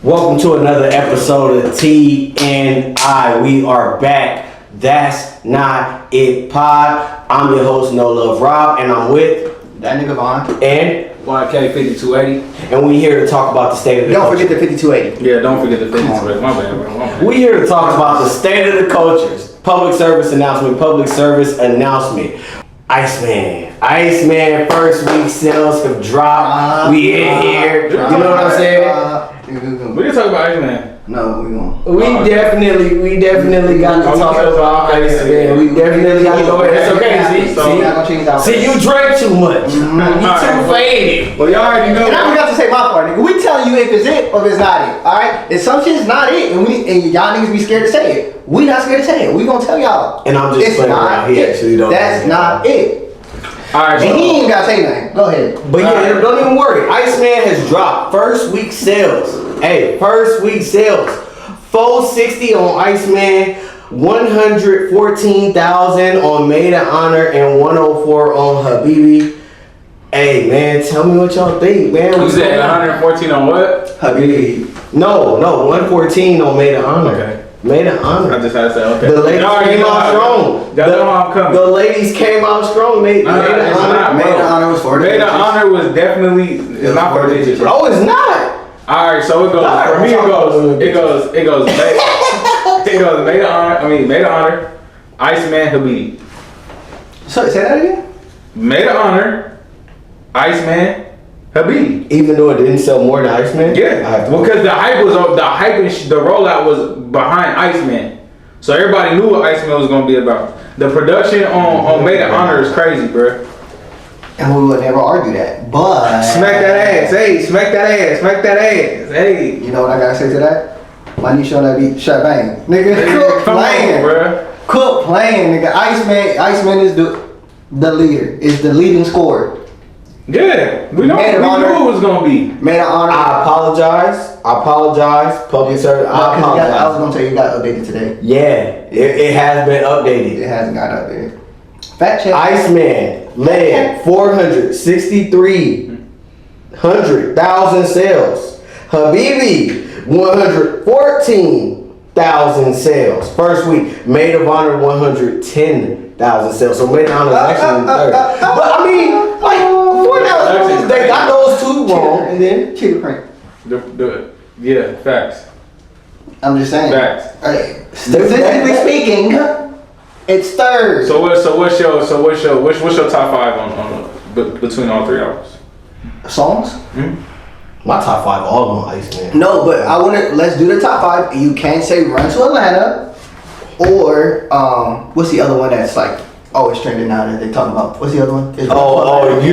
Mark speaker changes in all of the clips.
Speaker 1: Welcome to another episode of T&I. We are back. That's Not It Pod. I'm your host, No Love Rob, and I'm with
Speaker 2: that nigga Vaughn
Speaker 1: and
Speaker 3: YK5280.
Speaker 1: And we here to talk about the state of the culture.
Speaker 2: Don't forget the 5280.
Speaker 3: Yeah, don't forget the 5280. My bad, bro.
Speaker 1: We here to talk about the state of the cultures. Public service announcement. Iceman, first week sales have dropped. We in here. You know what I'm saying?
Speaker 3: We can talk about Iceman.
Speaker 2: No, we won't.
Speaker 1: We definitely got to talk about Iceman. We definitely got to go ahead. It's okay. See, you drank too much. You too faded.
Speaker 3: Well, y'all already know.
Speaker 2: And I'm about to say my part, nigga. We telling you if it's it or if it's not it. All right. If some shit's not it, and y'all niggas be scared to say it, we not scared to say it. We gonna tell y'all.
Speaker 1: And I'm just playing around. He actually don't.
Speaker 2: That's not it.
Speaker 3: Alright,
Speaker 2: and he ain't gotta say nothing. Go ahead.
Speaker 1: But yeah, don't even worry. Iceman has dropped first week sales. Hey, first week sales. 460 on Iceman, 114,000 on Maid of Honor, and 104 on Habibi. Hey man, tell me what y'all think, man.
Speaker 3: You said 114 on what?
Speaker 1: Habibi. No, 114 on Maid of Honor.
Speaker 3: Okay.
Speaker 1: Maid of Honor.
Speaker 3: I just had to say okay.
Speaker 1: The ladies came out strong.
Speaker 3: Y'all know how I'm coming.
Speaker 1: The ladies came out strong. Maid of Honor.
Speaker 2: Maid of Honor was 4
Speaker 3: Maid of Honor was definitely it's not 4 digits.
Speaker 1: Oh, it's not.
Speaker 3: All right, so it goes. For me, it goes. Maid of Honor, Iceman, Habibi.
Speaker 2: So say that again.
Speaker 3: Maid of Honor, Iceman, Habibi.
Speaker 1: Even though it didn't sell more than Iceman?
Speaker 3: Yeah, because the hype and the rollout was behind Iceman, so everybody knew what Iceman was gonna be about. The production on Maid of Honor is crazy, bro.
Speaker 2: And we would never argue that, but
Speaker 3: smack that ass, hey, smack that ass, hey.
Speaker 2: You know what I gotta say to that? My niche on that beat, shut bang, nigga. Quit playing,
Speaker 3: bro.
Speaker 2: Quit playing, nigga. Iceman is the leader, is the leading scorer.
Speaker 3: Yeah, we knew it was gonna be.
Speaker 2: Maid of Honor.
Speaker 1: I apologize. Public service. I apologize.
Speaker 2: I was gonna tell you, it got updated today.
Speaker 1: Yeah, it has been updated.
Speaker 2: It hasn't got updated. Fact check.
Speaker 1: Iceman led 463,000 sales. Habibi 114,000 sales. First week. Maid of Honor 110,000 sales. So Maid of Honor is actually in third. But I mean, like 4,000. They got those two wrong, and then
Speaker 2: cheater prank.
Speaker 3: Yeah, facts.
Speaker 2: I'm just saying.
Speaker 3: Facts.
Speaker 2: Statistically speaking, it's third.
Speaker 3: So what's your top five on between all three albums?
Speaker 2: Songs?
Speaker 3: Hmm?
Speaker 1: my top five all on Iceman.
Speaker 2: No, but let's do the top five. You can't say Run to Atlanta or what's the other one that's like it's trending now that they talking about? What's the other one?
Speaker 1: You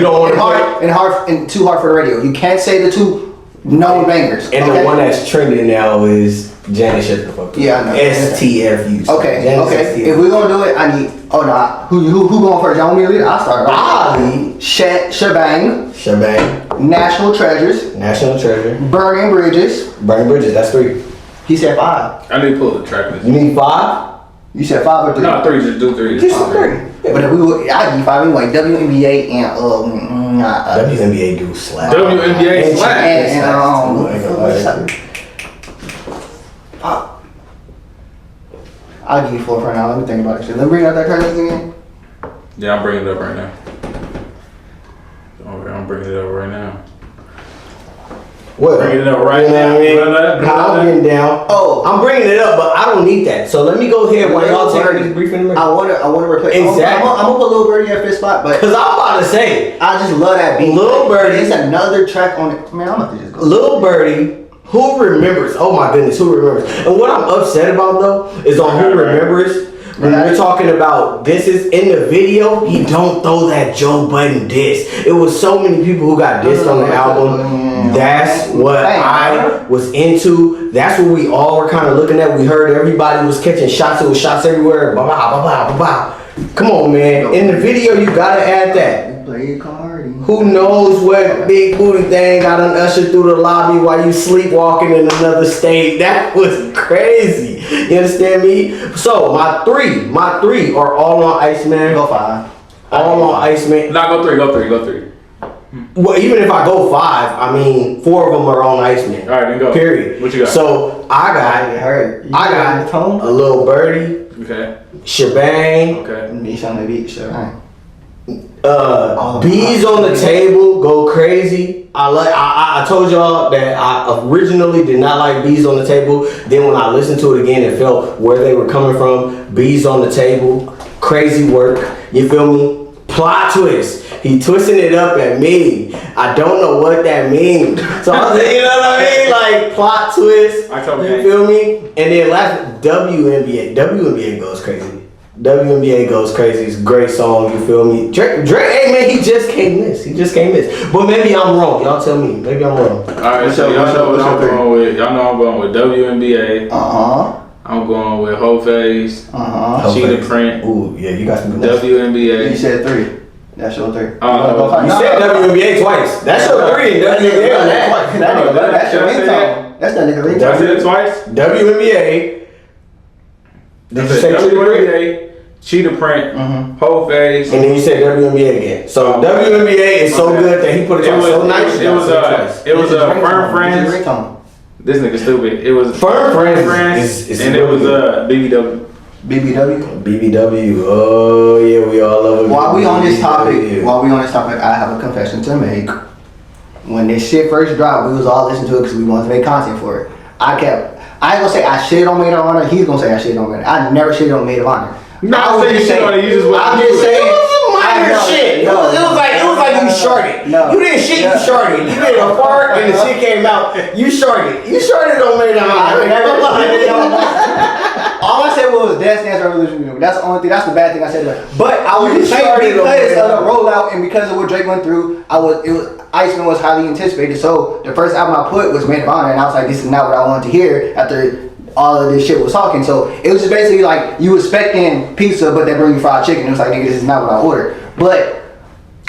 Speaker 1: don't want
Speaker 2: to too hard for the radio. You can't say the two known bangers.
Speaker 1: And the one that's trending now is Janet Shut the Fuck Up.
Speaker 2: Yeah, I know.
Speaker 1: STFU.
Speaker 2: Okay.
Speaker 1: STFU.
Speaker 2: If we're gonna do it, I need. Oh no, who going first? Y'all want me to lead? I'll start.
Speaker 1: I'll lead.
Speaker 2: Shebang. National Treasures. Burning Bridges.
Speaker 1: That's 3.
Speaker 2: He said 5.
Speaker 3: I need to pull the track list.
Speaker 1: You need 5?
Speaker 2: You said 5 or 3?
Speaker 3: No, 3. Just do 3.
Speaker 1: Just 3.
Speaker 2: But if I'd give 5 anyway. WNBA and
Speaker 1: WNBA do slap.
Speaker 3: WNBA slap.
Speaker 2: I'll give you 4 for now. Let me think about it. Let me bring out that track list again.
Speaker 3: Yeah, I'm bringing it up right now. Okay, I'm bringing it up right now.
Speaker 1: What?
Speaker 3: Bringing it up right now.
Speaker 1: How I'm getting down. Oh, I'm bringing it up, but I don't need that. So let me go ahead while y'all take this briefing.
Speaker 2: I want to replace.
Speaker 1: Exactly.
Speaker 2: I'm gonna put Lil Birdie at 5th spot, but
Speaker 1: because I'm about to say,
Speaker 2: I just love that beat.
Speaker 1: Lil Birdie.
Speaker 2: It's another track on it. Man, I'm about to just go.
Speaker 1: Lil Birdie. Who remembers? Oh my goodness, who remembers? And what I'm upset about though is on Who Remembers. When we're talking about this is in the video, he don't throw that Joe Budden diss. It was so many people who got dissed on the album. That's what I was into. That's what we all were kind of looking at. We heard everybody was catching shots. It was shots everywhere. Ba ba ba ba ba. Come on, man. In the video, you gotta add that. Who knows what big booty thing got an usher through the lobby while you sleepwalking in another state? That was crazy. You understand me? So my three are all on Iceman.
Speaker 2: Go 5.
Speaker 1: All on Iceman.
Speaker 3: Nah, go 3.
Speaker 1: Well, even if I go 5, I mean 4 of them are on Iceman.
Speaker 3: All right, then go.
Speaker 1: Period.
Speaker 3: What you got?
Speaker 1: So I got a little birdie.
Speaker 3: Okay.
Speaker 1: Shebang.
Speaker 3: Okay.
Speaker 2: Me sound like shebang.
Speaker 1: Bees on the table, go crazy. I told y'all that I originally did not like Bees on the Table. Then when I listened to it again and felt where they were coming from, Bees on the Table, crazy work. You feel me? Plot twist. He twisting it up at me. I don't know what that means. So I was, you know what I mean? Like plot twist. You feel me? And then last WNBA. WNBA goes crazy. WNBA goes crazy. It's a great song. You feel me? Drake. Hey man, he just can't miss. But maybe I'm wrong. Y'all tell me. Maybe I'm wrong.
Speaker 3: All right, so y'all know what I'm going with. Y'all know I'm going with WNBA. I'm going with Whole Face. Cheetah Print.
Speaker 1: Ooh, yeah, you got some.
Speaker 3: WNBA.
Speaker 2: You said 3. That's your 3.
Speaker 1: You said WNBA twice. That's your 3. WNBA twice.
Speaker 2: That's your ringtone. That's that nigga ringtone.
Speaker 3: That's it twice.
Speaker 1: WNBA.
Speaker 3: Did you say WNBA? Cheetah Print, Whole Face,
Speaker 1: and then you said WNBA again. So WNBA is so good that he put it on so nice.
Speaker 3: It was a Firm Friends. This nigga stupid. It was
Speaker 1: Firm Friends,
Speaker 3: and it was BBW.
Speaker 2: BBW.
Speaker 1: Oh yeah, we all love it.
Speaker 2: While we on this topic, I have a confession to make. When this shit first dropped, we was all listening to it because we wanted to make content for it. I ain't gonna say I shit on Maid of Honor. He's gonna say I shit on Maid. I never shit on Maid of Honor.
Speaker 3: I'm just saying it
Speaker 1: was minor shit. It was like you shorted.
Speaker 2: No.
Speaker 1: You didn't shit, you shorted. You did a fart and the shit came out. You shorted. You shorted on Maid of Honor.
Speaker 2: All I said was Dance Dance Revolution. That's the only thing. That's the bad thing I said. But I was just saying because of the rollout and because of what Drake went through. Iceman was highly anticipated. So the first album I put was Maid of Honor, and I was like, this is not what I wanted to hear after all of this shit was talking. So it was just basically like you expecting pizza, but they bring you fried chicken. It was like, nigga, this is not what I ordered. But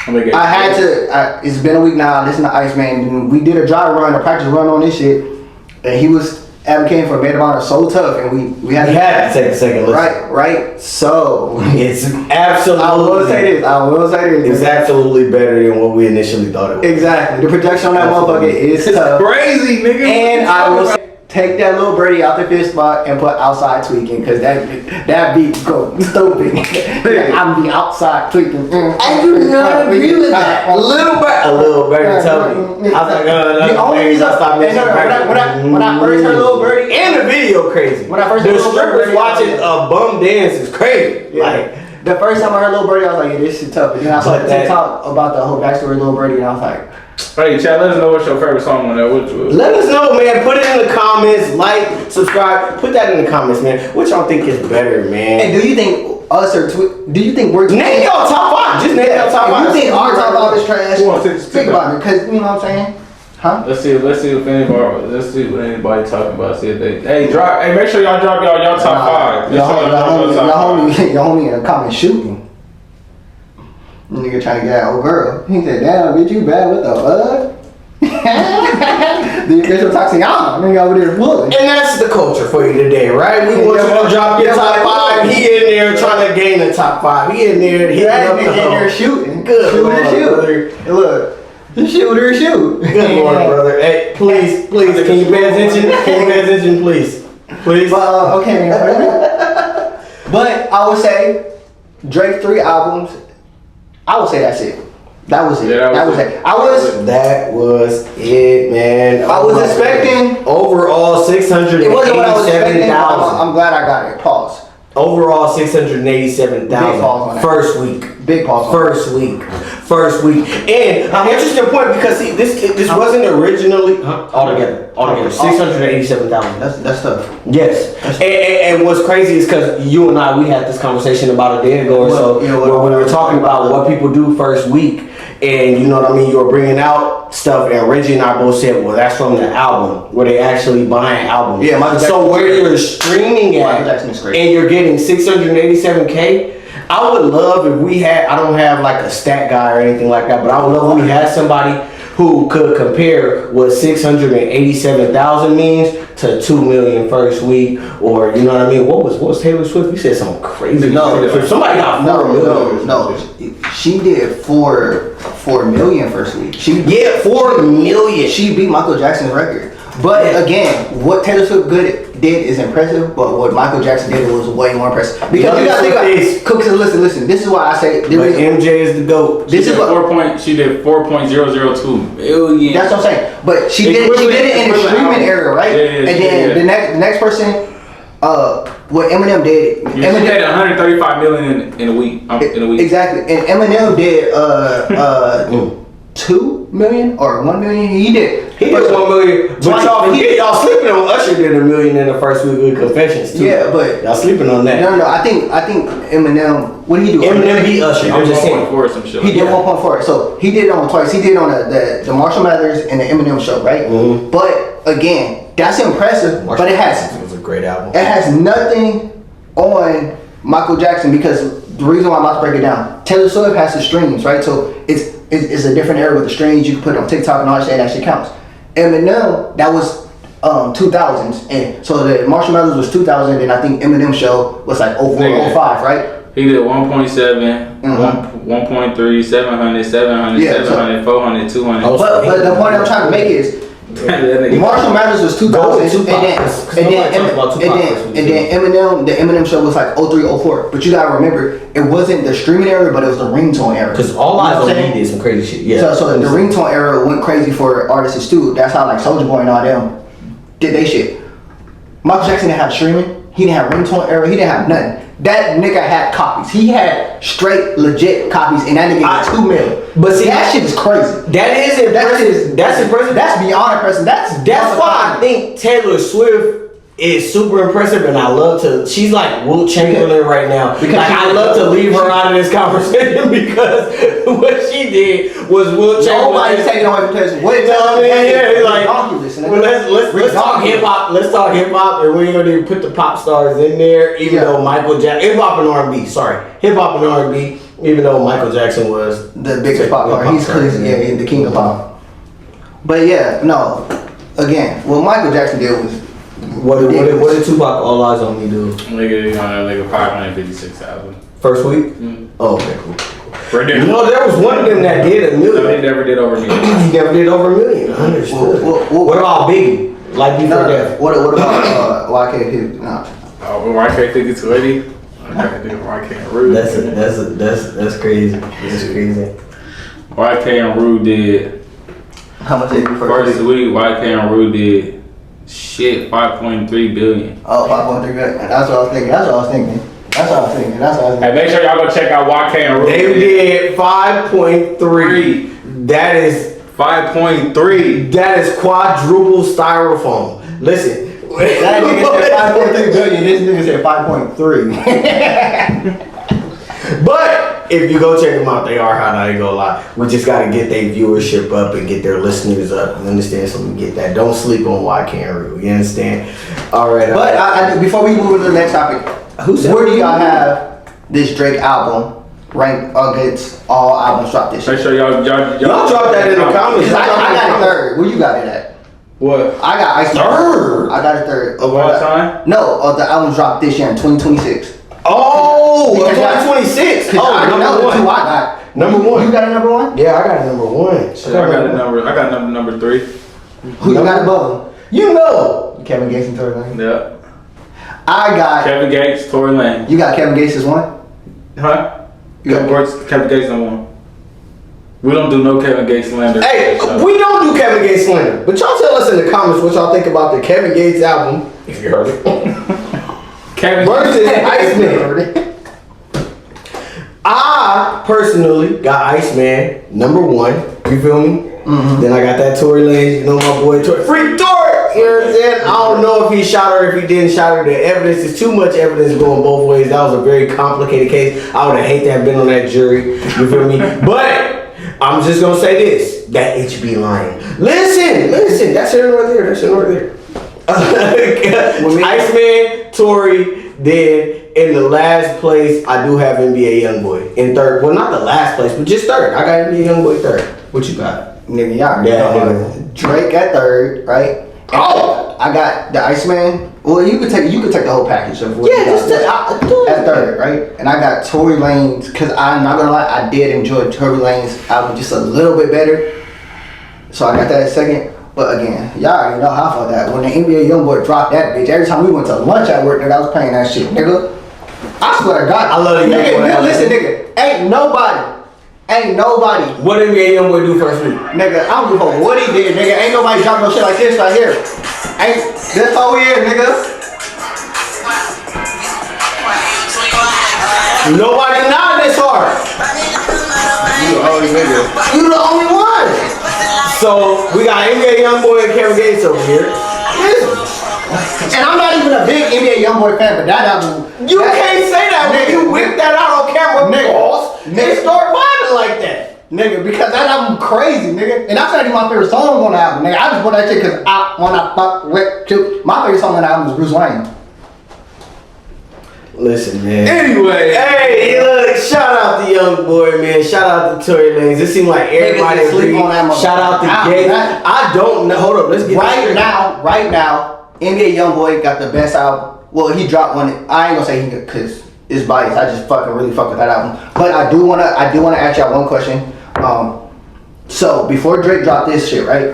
Speaker 2: I had to. It's been a week now. Listen to Iceman. We did a dry run, a practice run on this shit, and he was advocating for Maid of Honor so tough, and we had to take a second listen. Right. So
Speaker 1: it's absolutely.
Speaker 2: I will say this.
Speaker 1: It's absolutely better than what we initially thought it was.
Speaker 2: Exactly. The production on that motherfucker is tough.
Speaker 3: Crazy, nigga.
Speaker 2: And I will take that little birdie out the fifth spot and put outside tweaking, because that beat go stupid. I'm the outside tweaking.
Speaker 1: I do not agree with that. A little birdie told me. I was like,
Speaker 2: the only reason I stopped when I first heard Little Birdie
Speaker 1: and the video crazy. When I first heard the strippers watching a bum dance is crazy.
Speaker 2: Yeah.
Speaker 1: Like
Speaker 2: the first time I heard Little Birdie, I was like, yeah, this shit tough. But then I saw the TikTok about the whole backstory of Little Birdie, and I was like,
Speaker 3: hey, Chad, let us know what's your favorite song on there.
Speaker 1: Let us know, man. Put it in the comments. Like, subscribe. Put that in the comments, man. What y'all think is better, man?
Speaker 2: And do you think us or do you think we're
Speaker 1: name your top 5? Just name your top 5.
Speaker 2: You think our top 5 is trash? Think about it, because you know what I'm saying. Huh?
Speaker 3: Let's see what anybody talking about. See if they Hey, make sure y'all drop y'all top 5.
Speaker 2: Your homie in the comments shooting. Nigga trying to get that old girl. He said, damn, bitch, you bad, what the fuck? The official Toxiana, nigga over there pulling.
Speaker 1: And that's the culture for you today, right? We want you to drop your top 5. He in there trying to gain the top 5. He in there hitting up the
Speaker 2: there shooting.
Speaker 1: Good
Speaker 2: shoot.
Speaker 1: brother.
Speaker 2: Look. Shoot.
Speaker 1: Good Lord, brother. Hey, please, can you pay attention? Please?
Speaker 2: But, okay, man. But I would say Drake 3 albums. I would say that's it. That was it.
Speaker 3: Yeah, that was it.
Speaker 1: That was it, man.
Speaker 2: I was expecting
Speaker 1: overall 687,000.
Speaker 2: It wasn't what I was expecting. I'm glad I got it. Pause.
Speaker 1: Overall 687,000. First week.
Speaker 2: Big pause.
Speaker 1: First week. And an interesting point, because see, this wasn't originally altogether 687,000.
Speaker 2: That's tough.
Speaker 1: Yes. And what's crazy is because you and I, we had this conversation about a day ago or so, where we were talking about what people do first week, and you know what I mean, you were bringing out stuff, and Reggie and I both said, well, that's from the album, where they actually buying albums.
Speaker 2: Yeah,
Speaker 1: so where you're streaming at, and you're getting 687K. I would love if we had, I don't have like a stat guy or anything like that, but I would love if we had somebody who could compare what 687,000 means to 2 million first week, or you know what I mean? What was Taylor Swift? You said something crazy.
Speaker 2: No,
Speaker 1: if somebody got 4 million.
Speaker 2: No. She did 4 million first week.
Speaker 1: 4 million.
Speaker 2: She beat Michael Jackson's record. But again, what Taylor Swift did is impressive, but what Michael Jackson did was way more impressive. Because you gotta think about this. Listen. This is why I say
Speaker 1: MJ is the GOAT.
Speaker 3: She did 4.002 million.
Speaker 2: That's what I'm saying. But she did it in the streaming era, right?
Speaker 3: Yeah,
Speaker 2: and then the next person, what Eminem did.
Speaker 3: Eminem did 135 million in a week.
Speaker 2: Exactly, and Eminem did 2 million or 1 million. He did
Speaker 1: 1 million. But y'all sleeping on Usher did $1 million in the first week with Confessions too.
Speaker 2: Yeah, but
Speaker 1: y'all sleeping on that.
Speaker 2: No. I think Eminem. What did he do?
Speaker 1: Eminem beat Usher. I'm just saying.
Speaker 2: He did 1.4. So he did it on twice. He did it on the Marshall Mathers and the Eminem show, right?
Speaker 1: Mm-hmm.
Speaker 2: But again, that's impressive.
Speaker 1: Marshall
Speaker 2: but it has
Speaker 1: great album.
Speaker 2: It has nothing on Michael Jackson because the reason why I'm about to break it down, Taylor Swift has the streams, right? So it's a different era with the streams. You can put it on TikTok and all that shit. That shit counts. Eminem, that was 2000s, and so the Marshall Mathers was 2000, and I think Eminem show was like 04, 05, right?
Speaker 3: He did 1.7, 1.3, 700, 700, 400, 200.
Speaker 2: But the point I'm trying to make is. Marshall Mathers was 2000, and then Eminem, the Eminem show was like 03, 04. But you gotta remember, it wasn't the streaming era, but it was the ringtone era.
Speaker 1: Because All Eyes on Me did some crazy shit. Yeah.
Speaker 2: So the ringtone era went crazy for artists too. That's how like Soulja Boy and all them did they shit. Michael Jackson didn't have streaming. He didn't have ringtone era. He didn't have nothing. That nigga had copies. He had straight legit copies, and that nigga got 2 million. But see, that shit is crazy.
Speaker 1: That is impressive. That's impressive.
Speaker 2: That's beyond impressive. That's
Speaker 1: why I think Taylor Swift is super impressive, and I love to. She's like Wilt Chamberlain right now. Because I love to leave her out of this conversation because what she did was Wilt Chamberlain.
Speaker 2: Nobody's taking away from Taylor Swift.
Speaker 1: Let's talk hip hop. Let's talk hip hop, and we ain't gonna even put the pop stars in there. Even though Michael Jackson, hip hop and R&B. Sorry, hip hop and R&B. Even though Michael Jackson was
Speaker 2: the biggest pop star, he's the king of pop. But again, what Michael Jackson did was.
Speaker 1: What did Tupac All Eyes on Me do?
Speaker 3: Nigga 556,000.
Speaker 1: First week?
Speaker 3: Mm-hmm.
Speaker 1: Oh, okay, cool.
Speaker 3: Right there.
Speaker 1: No, there was one of them that did $1 million.
Speaker 3: No, he never did over $1 million.
Speaker 1: He never did over $1 million. Understood. What about Biggie? Like Before Death?
Speaker 2: What about YK? No.
Speaker 3: YK 5280. YK and Rude.
Speaker 1: That's crazy. That's crazy.
Speaker 3: YK and Rude did.
Speaker 2: How much did you
Speaker 3: first week? YK and Rude did. Shit, 5.3 billion.
Speaker 2: Oh, 5.3 billion. That's what I was thinking.
Speaker 3: Hey, make sure y'all go check out YK and Rude.
Speaker 1: They did 5.3. That is
Speaker 3: 5.3.
Speaker 1: That is quadruple styrofoam. Listen.
Speaker 2: That nigga said 5.3 billion. This nigga said 5.3.
Speaker 1: But if you go check them out, they are hot. I ain't gonna lie. We just gotta get their viewership up and get their listeners up. You understand? So we get that. Don't sleep on YK and Rude. You understand? All right.
Speaker 2: But I before we move to the next topic, where do y'all have this Drake album ranked against all albums dropped this year?
Speaker 3: Make sure y'all
Speaker 1: drop that in the comments.
Speaker 2: I got it third. Where you got it at?
Speaker 3: What?
Speaker 2: I got Iceman.
Speaker 1: Third.
Speaker 2: I got it third.
Speaker 3: Of all time?
Speaker 2: No, the album dropped this year in 2026.
Speaker 1: Oh, 2026.
Speaker 2: Oh, number one. I got
Speaker 1: number one.
Speaker 2: You got a number one?
Speaker 1: Yeah, I got a number one.
Speaker 3: Shit, I got number 3.
Speaker 2: Who you got above him?
Speaker 1: You know.
Speaker 2: Kevin Gates and Tory Lanez.
Speaker 3: Yeah.
Speaker 2: I got
Speaker 3: Kevin Gates, Tory Lanez.
Speaker 2: You got Kevin Gates as one?
Speaker 3: Huh? Kevin Gates on one. We don't do no Kevin Gates slander.
Speaker 1: Hey, we don't do Kevin Gates slander. But y'all tell us in the comments what y'all think about the Kevin Gates album, if you heard it.
Speaker 3: Kevin
Speaker 1: versus Iceman. I personally got Iceman number 1. You feel me? Mm-hmm. Then I got that Tory Lanez. You know my boy Tory. Free Tory! You know what I'm saying? I don't know if he shot her, if he didn't shot her. The evidence is too much evidence going both ways. That was a very complicated case. I would have hated to have been on that jury. You feel me? But I'm just gonna say this: that HB lying. Listen. That's it right there. Iceman, Tory, then in the last place, I do have NBA Youngboy. In third, well, not the last place, but just third. I got NBA Youngboy third. What you got?
Speaker 2: Nigga, y'all
Speaker 1: Yeah,
Speaker 2: know. Drake at third, right?
Speaker 1: Oh!
Speaker 2: I got the Iceman. Well, you could take the whole package of what
Speaker 1: Yeah,
Speaker 2: you got.
Speaker 1: just do it.
Speaker 2: At third, right? And I got Tory Lanez, because I'm not gonna lie, I did enjoy Tory Lanez album just a little bit better. So I got that at second. But again, y'all already know how I felt that. When the NBA Youngboy dropped that bitch, every time we went to lunch at work, nigga, I was playing that shit, nigga. I swear to God.
Speaker 1: I love the
Speaker 2: nigga.
Speaker 1: Youngboy.
Speaker 2: Listen, nigga, ain't nobody.
Speaker 1: What did NBA Youngboy do first week?
Speaker 2: Nigga, I don't give a fuck what he did, nigga. Ain't nobody dropping no shit like this right here. Ain't this whole year, nigga.
Speaker 1: Nobody not this hard.
Speaker 3: You the only nigga.
Speaker 1: You the only one. So we got NBA Youngboy and Kevin Gates over here.
Speaker 2: And I'm not even a big NBA Youngboy fan, but that album.
Speaker 1: You can't say that when you whip that out on camera,
Speaker 2: Nigga.
Speaker 1: boss. They start vibing like that.
Speaker 2: Nigga, because that album crazy, nigga. And that's not even my favorite song on the album, nigga. I just bought that shit because I wanna fuck with you. My favorite song on the album is Bruce Wayne.
Speaker 1: Listen, man.
Speaker 3: Anyway.
Speaker 1: Hey, look, shout out to Youngboy, man. Shout out to Tory Lanez. It seemed like everybody
Speaker 2: Niggas sleep on that motherfucker.
Speaker 1: Shout out to Gates. I don't know. Hold up, let's get
Speaker 2: Right now, NBA Youngboy got the best album. Well, he dropped one. I ain't gonna say he because it's biased. I just really fuck with that album. But I do wanna ask y'all one question. So before Drake dropped this shit, right?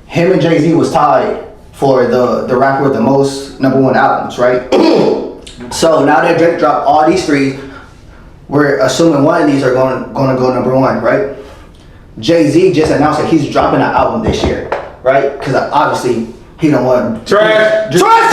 Speaker 2: Him and Jay-Z was tied for the rapper with the most #1 albums, right? So now that Drake dropped all these three, we're assuming one of these are gonna go #1, right? Jay-Z just announced that he's dropping an album this year, right? Because obviously he don't want
Speaker 3: Trash.
Speaker 1: Trash.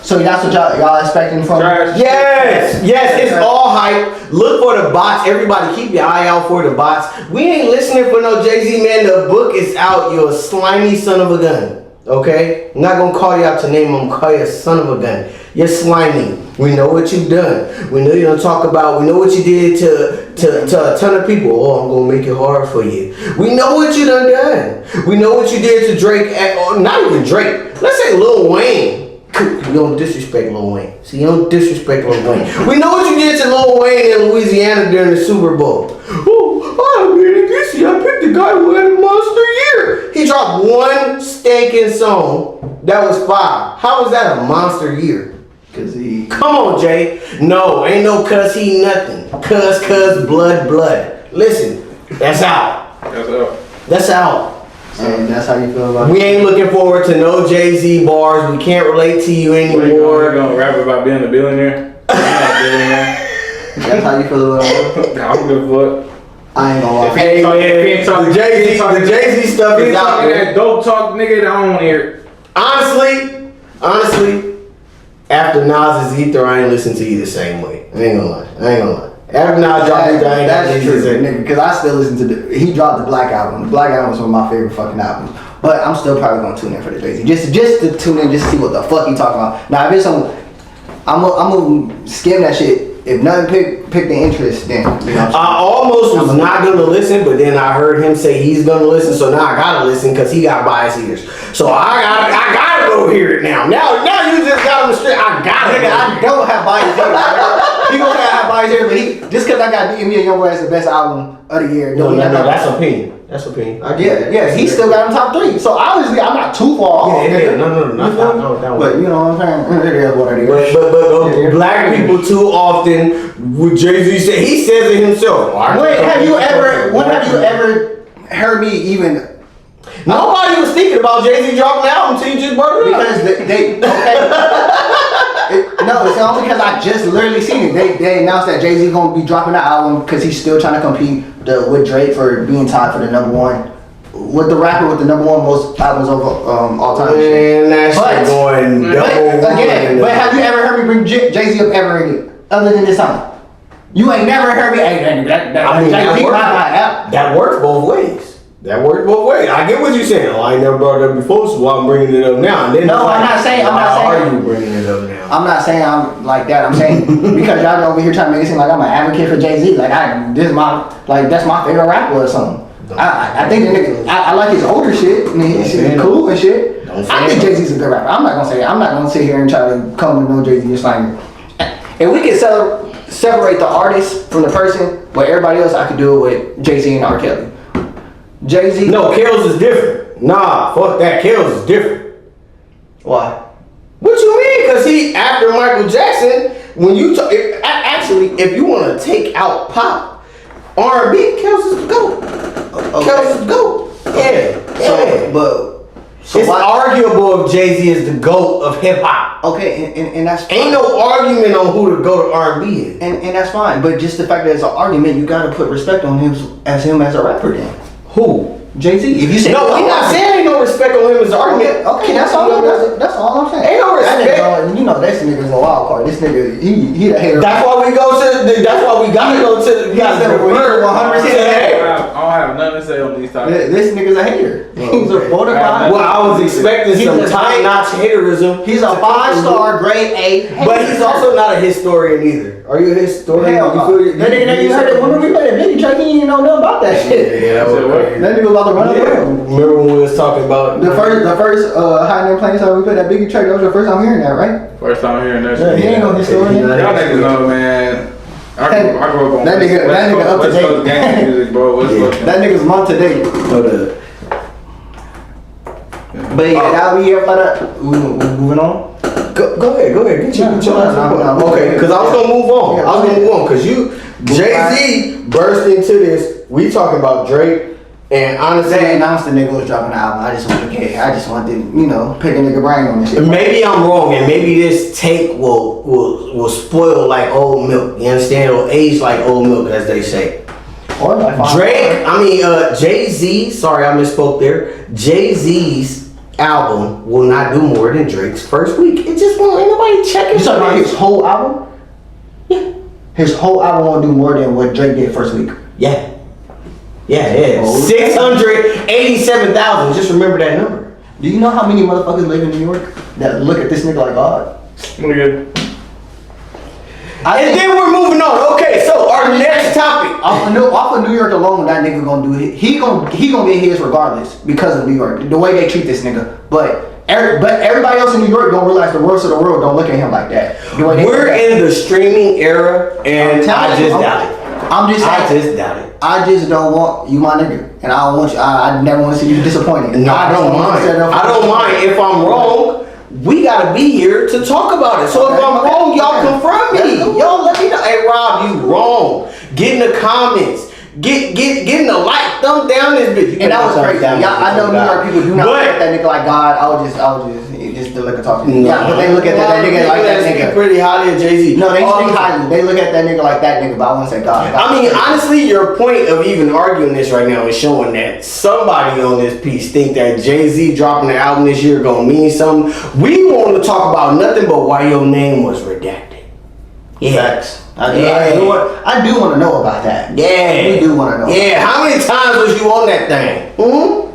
Speaker 2: So that's what y'all expecting from?
Speaker 3: Trash.
Speaker 1: Yes, it's all hype. Look for the bots. Everybody keep your eye out for the bots. We ain't listening for no Jay-Z, man. The book is out, you a slimy son of a gun. Okay? I'm not gonna call you out to name, I'm gonna call you a son of a gun. You're slimy. We know what you've done. We know you don't talk about, we know what you did to a ton of people. Oh, I'm gonna make it hard for you. We know what you done. We know what you did to Drake, not even Drake. Let's say Lil Wayne. You don't disrespect Lil Wayne. See, you don't disrespect Lil Wayne. We know what you did to Lil Wayne in Louisiana during the Super Bowl. Oh, I mean, this year I picked the guy who had a monster year. He dropped one stinking song that was fire. How was that a monster year?
Speaker 2: Cause he.
Speaker 1: Come on, Jay. No, ain't no cuss he nothing. Cuss, blood. Listen, that's out. That's out.
Speaker 2: And that's how you feel about it?
Speaker 1: We ain't looking forward to no Jay-Z bars. We can't relate to you anymore.
Speaker 3: We're gonna rap about being a billionaire. I'm not a billionaire.
Speaker 2: That's how you feel about it?
Speaker 3: I don't give a fuck.
Speaker 2: I ain't gonna lie.
Speaker 1: Hey, man, the Jay-Z stuff is out, man.
Speaker 3: That dope talk, nigga, I don't want to hear it.
Speaker 1: Honestly, after Nas' Ether, I ain't listen to you the same way. I ain't gonna lie. After Nas dropped Ether, I ain't
Speaker 2: That's true,
Speaker 1: listen.
Speaker 2: nigga. Because I still listen to he dropped the Black Album. The Black Album was one of my favorite fucking albums. But I'm still probably gonna tune in for the Jay-Z. Just to tune in, just to see what the fuck he talking about. Now if it's some, I'm gonna skim that shit. If nothing pick the interest, then you know.
Speaker 1: I almost was not gonna listen, but then I heard him say he's gonna listen, so now I gotta listen because he got biased ears. So I gotta go hear it now. Now you just got on the street. I gotta.
Speaker 2: Nigga, I don't have biased ears. He gonna have biased ears, but he just because I got NBA Youngboy as the best album of the year.
Speaker 1: No, that's opinion. That's opinion.
Speaker 2: Yeah, he still got him top 3. So obviously I'm not too far off.
Speaker 1: Yeah, no.
Speaker 2: But you know what I'm saying? It is what it is.
Speaker 1: But black people too often, would Jay-Z say, he says it himself.
Speaker 2: When have you ever heard me even?
Speaker 1: Nobody was thinking about Jay-Z dropping the album until you just brought it up.
Speaker 2: Because they no, it's only because I just literally seen it. They announced that Jay-Z gonna be dropping the album because he's still trying to compete with Drake for being tied for the #1. With the rapper with the #1 most albums of all time.
Speaker 1: Man, that's going double.
Speaker 2: But have you ever heard me bring Jay-Z up ever again? Other than this song? You ain't never heard me. Hey,
Speaker 1: that works both ways. I get what you're saying. Oh, I ain't never brought it up before, so why I'm bringing it up now. And then
Speaker 2: no, I'm not saying.
Speaker 1: Why are you bringing it up now?
Speaker 2: I'm not saying I'm like that. I'm saying because y'all over here trying to make it seem like I'm an advocate for Jay-Z. Like that's my favorite rapper or something. I think the nigga, I like his older shit. I mean, he's cool and shit. I think Jay-Z's a good rapper. I'm not gonna sit here and try to come to know Jay-Z. It's like, if we can separate the artist from the person, but everybody else, I could do it with Jay-Z and R. Kelly. Jay-Z.
Speaker 1: No, Kells is different. Nah, fuck that. Kells is different.
Speaker 2: Why?
Speaker 1: What you mean? Because he, after Michael Jackson, when you talk, actually, if you want to take out pop, R&B, Kells is the GOAT.
Speaker 2: Okay.
Speaker 1: Kells is the GOAT. Yeah.
Speaker 2: So
Speaker 1: it's
Speaker 2: why?
Speaker 1: arguable if Jay-Z is the GOAT of hip hop.
Speaker 2: Okay, and that's fine.
Speaker 1: Ain't no argument on who the GOAT of R&B is.
Speaker 2: And that's fine. But just the fact that it's an argument, you gotta put respect on him as a rapper then.
Speaker 1: Who?
Speaker 2: Jay-Z. If you say
Speaker 1: No, he not saying ain't no respect on him as an argument.
Speaker 2: Okay, that's all I'm saying.
Speaker 1: Ain't no respect.
Speaker 2: That nigga, you know, this nigga's a wild card. This nigga, he the hater.
Speaker 1: That's why we go to. That's why we gotta go to. We gotta refer 100%.
Speaker 3: I don't have nothing to say on these topics.
Speaker 2: This nigga's a hater. He's a bona fide.
Speaker 1: Well, I was expecting some top-notch haterism.
Speaker 2: He's a 5-star, grade A hater.
Speaker 1: But he's also not a historian either. Are you a historian?
Speaker 2: Hell no. That nigga that you heard it. When we played that Biggie track, he didn't know nothing about that shit.
Speaker 1: Yeah, that was crazy.
Speaker 2: That nigga was about to run away.
Speaker 1: Remember when we was talking about
Speaker 2: The first high name playing time we played that Biggie track, that was your first time hearing that, right?
Speaker 3: First time hearing that
Speaker 2: Yeah,
Speaker 3: shit.
Speaker 2: he ain't no historian.
Speaker 3: Y'all niggas know, man. I grew up on
Speaker 2: That nigga up to
Speaker 3: West Coast
Speaker 2: date.
Speaker 3: gang music, bro. West Coast.
Speaker 2: That nigga's month to date. But yeah, that'll be here for that. Moving on.
Speaker 1: Go ahead. Get your
Speaker 2: No.
Speaker 1: Okay, because I was gonna move on.
Speaker 2: Yeah,
Speaker 1: I was gonna move on because Jay-Z burst into this. We talking about Drake, and honestly,
Speaker 2: They announced the nigga was dropping the album. I just wanted to, pick a nigga brain on this shit.
Speaker 1: maybe I'm wrong, and maybe this take will spoil like old milk. You understand? Or age like old milk, as they say.
Speaker 2: Or like
Speaker 1: Jay-Z. Sorry, I misspoke there. Jay-Z's album will not do more than Drake's first week. It just won't. Ain't nobody checking.
Speaker 2: You talking about his whole album?
Speaker 1: Yeah.
Speaker 2: His whole album won't do more than what Drake did first week.
Speaker 1: Yeah. 687,000. Just remember that number.
Speaker 2: Do you know how many motherfuckers live in New York that look at this nigga like God?
Speaker 3: Nigga.
Speaker 1: And then we're moving on. Okay, so our next topic.
Speaker 2: Off of New York alone, that nigga gonna do it. He gonna get his regardless because of New York, the way they treat this nigga. But everybody else in New York don't realize the rest of the world don't look at him like that.
Speaker 1: We're in the streaming era, and I just doubt it.
Speaker 2: I'm just saying.
Speaker 1: I just doubt it.
Speaker 2: I just don't want you, my nigga, and I don't want you. I never want to see you disappointed.
Speaker 1: No, I don't mind. I don't mind if I'm wrong. We gotta be here to talk about it. So if I'm wrong, y'all confront me. Y'all let me know. Hey Rob, you wrong. Get in the comments. Get in the like, thumb down this bitch.
Speaker 2: And that was crazy. I know New York people do not look at that nigga like God. I would just the liquor talking.
Speaker 1: No.
Speaker 2: Yeah, but they look at that nigga like that nigga.
Speaker 1: Pretty highly of Jay-Z.
Speaker 2: No, they speak highly. They look at that nigga like that nigga, but I want to say God.
Speaker 1: I mean, honestly, your point of even arguing this right now is showing that somebody on this piece think that Jay-Z dropping the album this year gonna mean something. We want to talk about nothing but why your name was redacted. Yeah.
Speaker 2: Facts. I do want to know about that.
Speaker 1: Yeah.
Speaker 2: We do want to know.
Speaker 1: Yeah. How many times was you on that thing? Who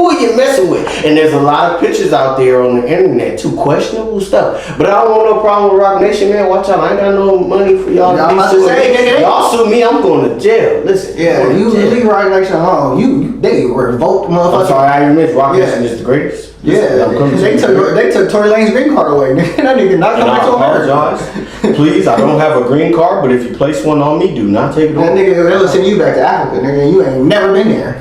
Speaker 1: are you messing with? And there's a lot of pictures out there on the internet too, questionable stuff. But I don't want no problem with Rock Nation, man. Watch out, I ain't got no money for y'all.
Speaker 2: I'm about to say,
Speaker 1: y'all sue me, I'm going to jail. Listen.
Speaker 2: Yeah, you leave Rock Nation alone. They revoked motherfuckers.
Speaker 1: I'm sorry, I admit Rock Nation is the greatest.
Speaker 2: Yeah, they took Tory Lane's green card away. That nigga not coming back to America.
Speaker 1: Please, I don't have a green card, but if you place one on me, do not take it away.
Speaker 2: That nigga, they'll send you back to Africa, nigga. You ain't never been there.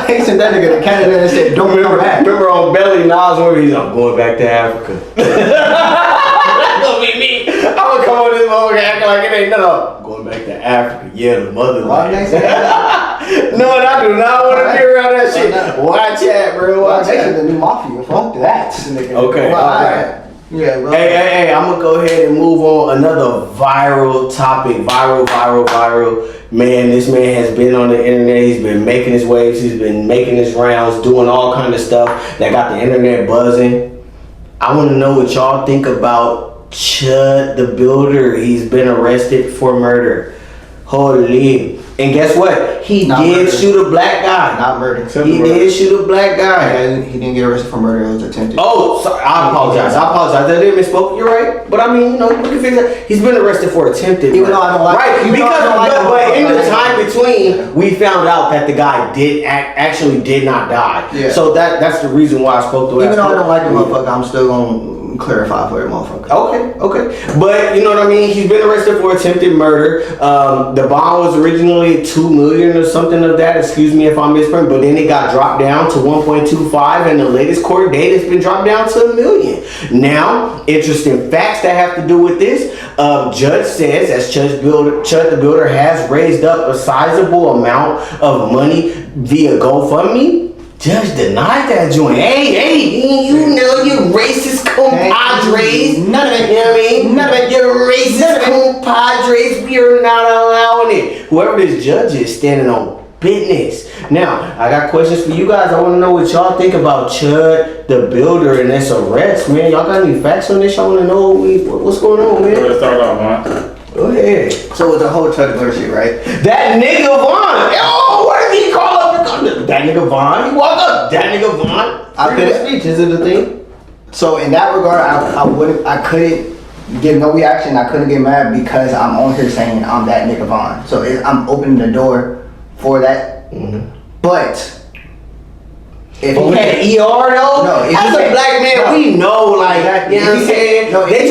Speaker 2: They sent that nigga to Canada and said, "Don't come back."
Speaker 1: Remember on Belly Nas where he's I'm going back to Africa. That's gonna be me. I'm gonna come on this motherfucker acting like it ain't no. I'm going back to Africa. Yeah, the motherland. No, I do not want to be around that shit. Watch that, bro. Watch that.
Speaker 2: The new mafia. Fuck that, nigga.
Speaker 1: Okay.
Speaker 2: Alright. Yeah, bro.
Speaker 1: Hey, I'm gonna go ahead and move on. Another viral topic. Viral. Man, this man has been on the internet. He's been making his waves. He's been making his rounds, doing all kind of stuff that got the internet buzzing. I want to know what y'all think about Chud the Builder. He's been arrested for murder. Holy. And guess what? He did shoot a black guy.
Speaker 2: Not murder.
Speaker 1: He did shoot a black guy.
Speaker 2: He didn't get arrested for murder. It was attempted.
Speaker 1: Oh, sorry. I apologize. I didn't misspoke. You're right. But I mean, we can fix that. He's been arrested for attempted murder.
Speaker 2: Even though I don't like
Speaker 1: right.
Speaker 2: it.
Speaker 1: But in the time between, we found out that the guy actually did not die.
Speaker 2: Yeah.
Speaker 1: So that's the reason why I spoke the way
Speaker 2: Even
Speaker 1: I
Speaker 2: though I
Speaker 1: spoke.
Speaker 2: don't like the motherfucker, I'm still gonna clarify for the motherfucker.
Speaker 1: Okay. But you know what I mean? He's been arrested for attempted murder. The bond was originally only at 2 million or something of that. Excuse me if I'm mispronouncing, but then it got dropped down to 1.25, and the latest court date has been dropped down to $1 million. Now, interesting facts that have to do with this. Judge says, as Chud the Builder has raised up a sizable amount of money via GoFundMe. Judge denied that joint. Hey, you know, you racist compadres.
Speaker 2: None of it.
Speaker 1: You know what I mean?
Speaker 2: None of it.
Speaker 1: You racist compadres. We are not allowing it. Whoever this judge is standing on business. Now, I got questions for you guys. I want to know what y'all think about Chud the Builder and this arrest, man. Y'all got any facts on this? Y'all want to know what's going on, man?
Speaker 3: Let's start off, man.
Speaker 1: Go ahead.
Speaker 2: So with the whole Chud the Builder shit, right?
Speaker 1: That nigga Vaughn. Oh, what did he call up? That nigga Vaughn. He walked up. That nigga Vaughn. Freedom of speech. Is it a thing?
Speaker 2: So in that regard, I couldn't give no reaction. I couldn't get mad because I'm on here saying I'm that nigga Vaughn. So I'm opening the door for that.
Speaker 1: Mm-hmm.
Speaker 2: But if
Speaker 1: he had ER though,
Speaker 2: no,
Speaker 1: as a black man, we know, like, you know what I'm saying?
Speaker 2: No,
Speaker 1: they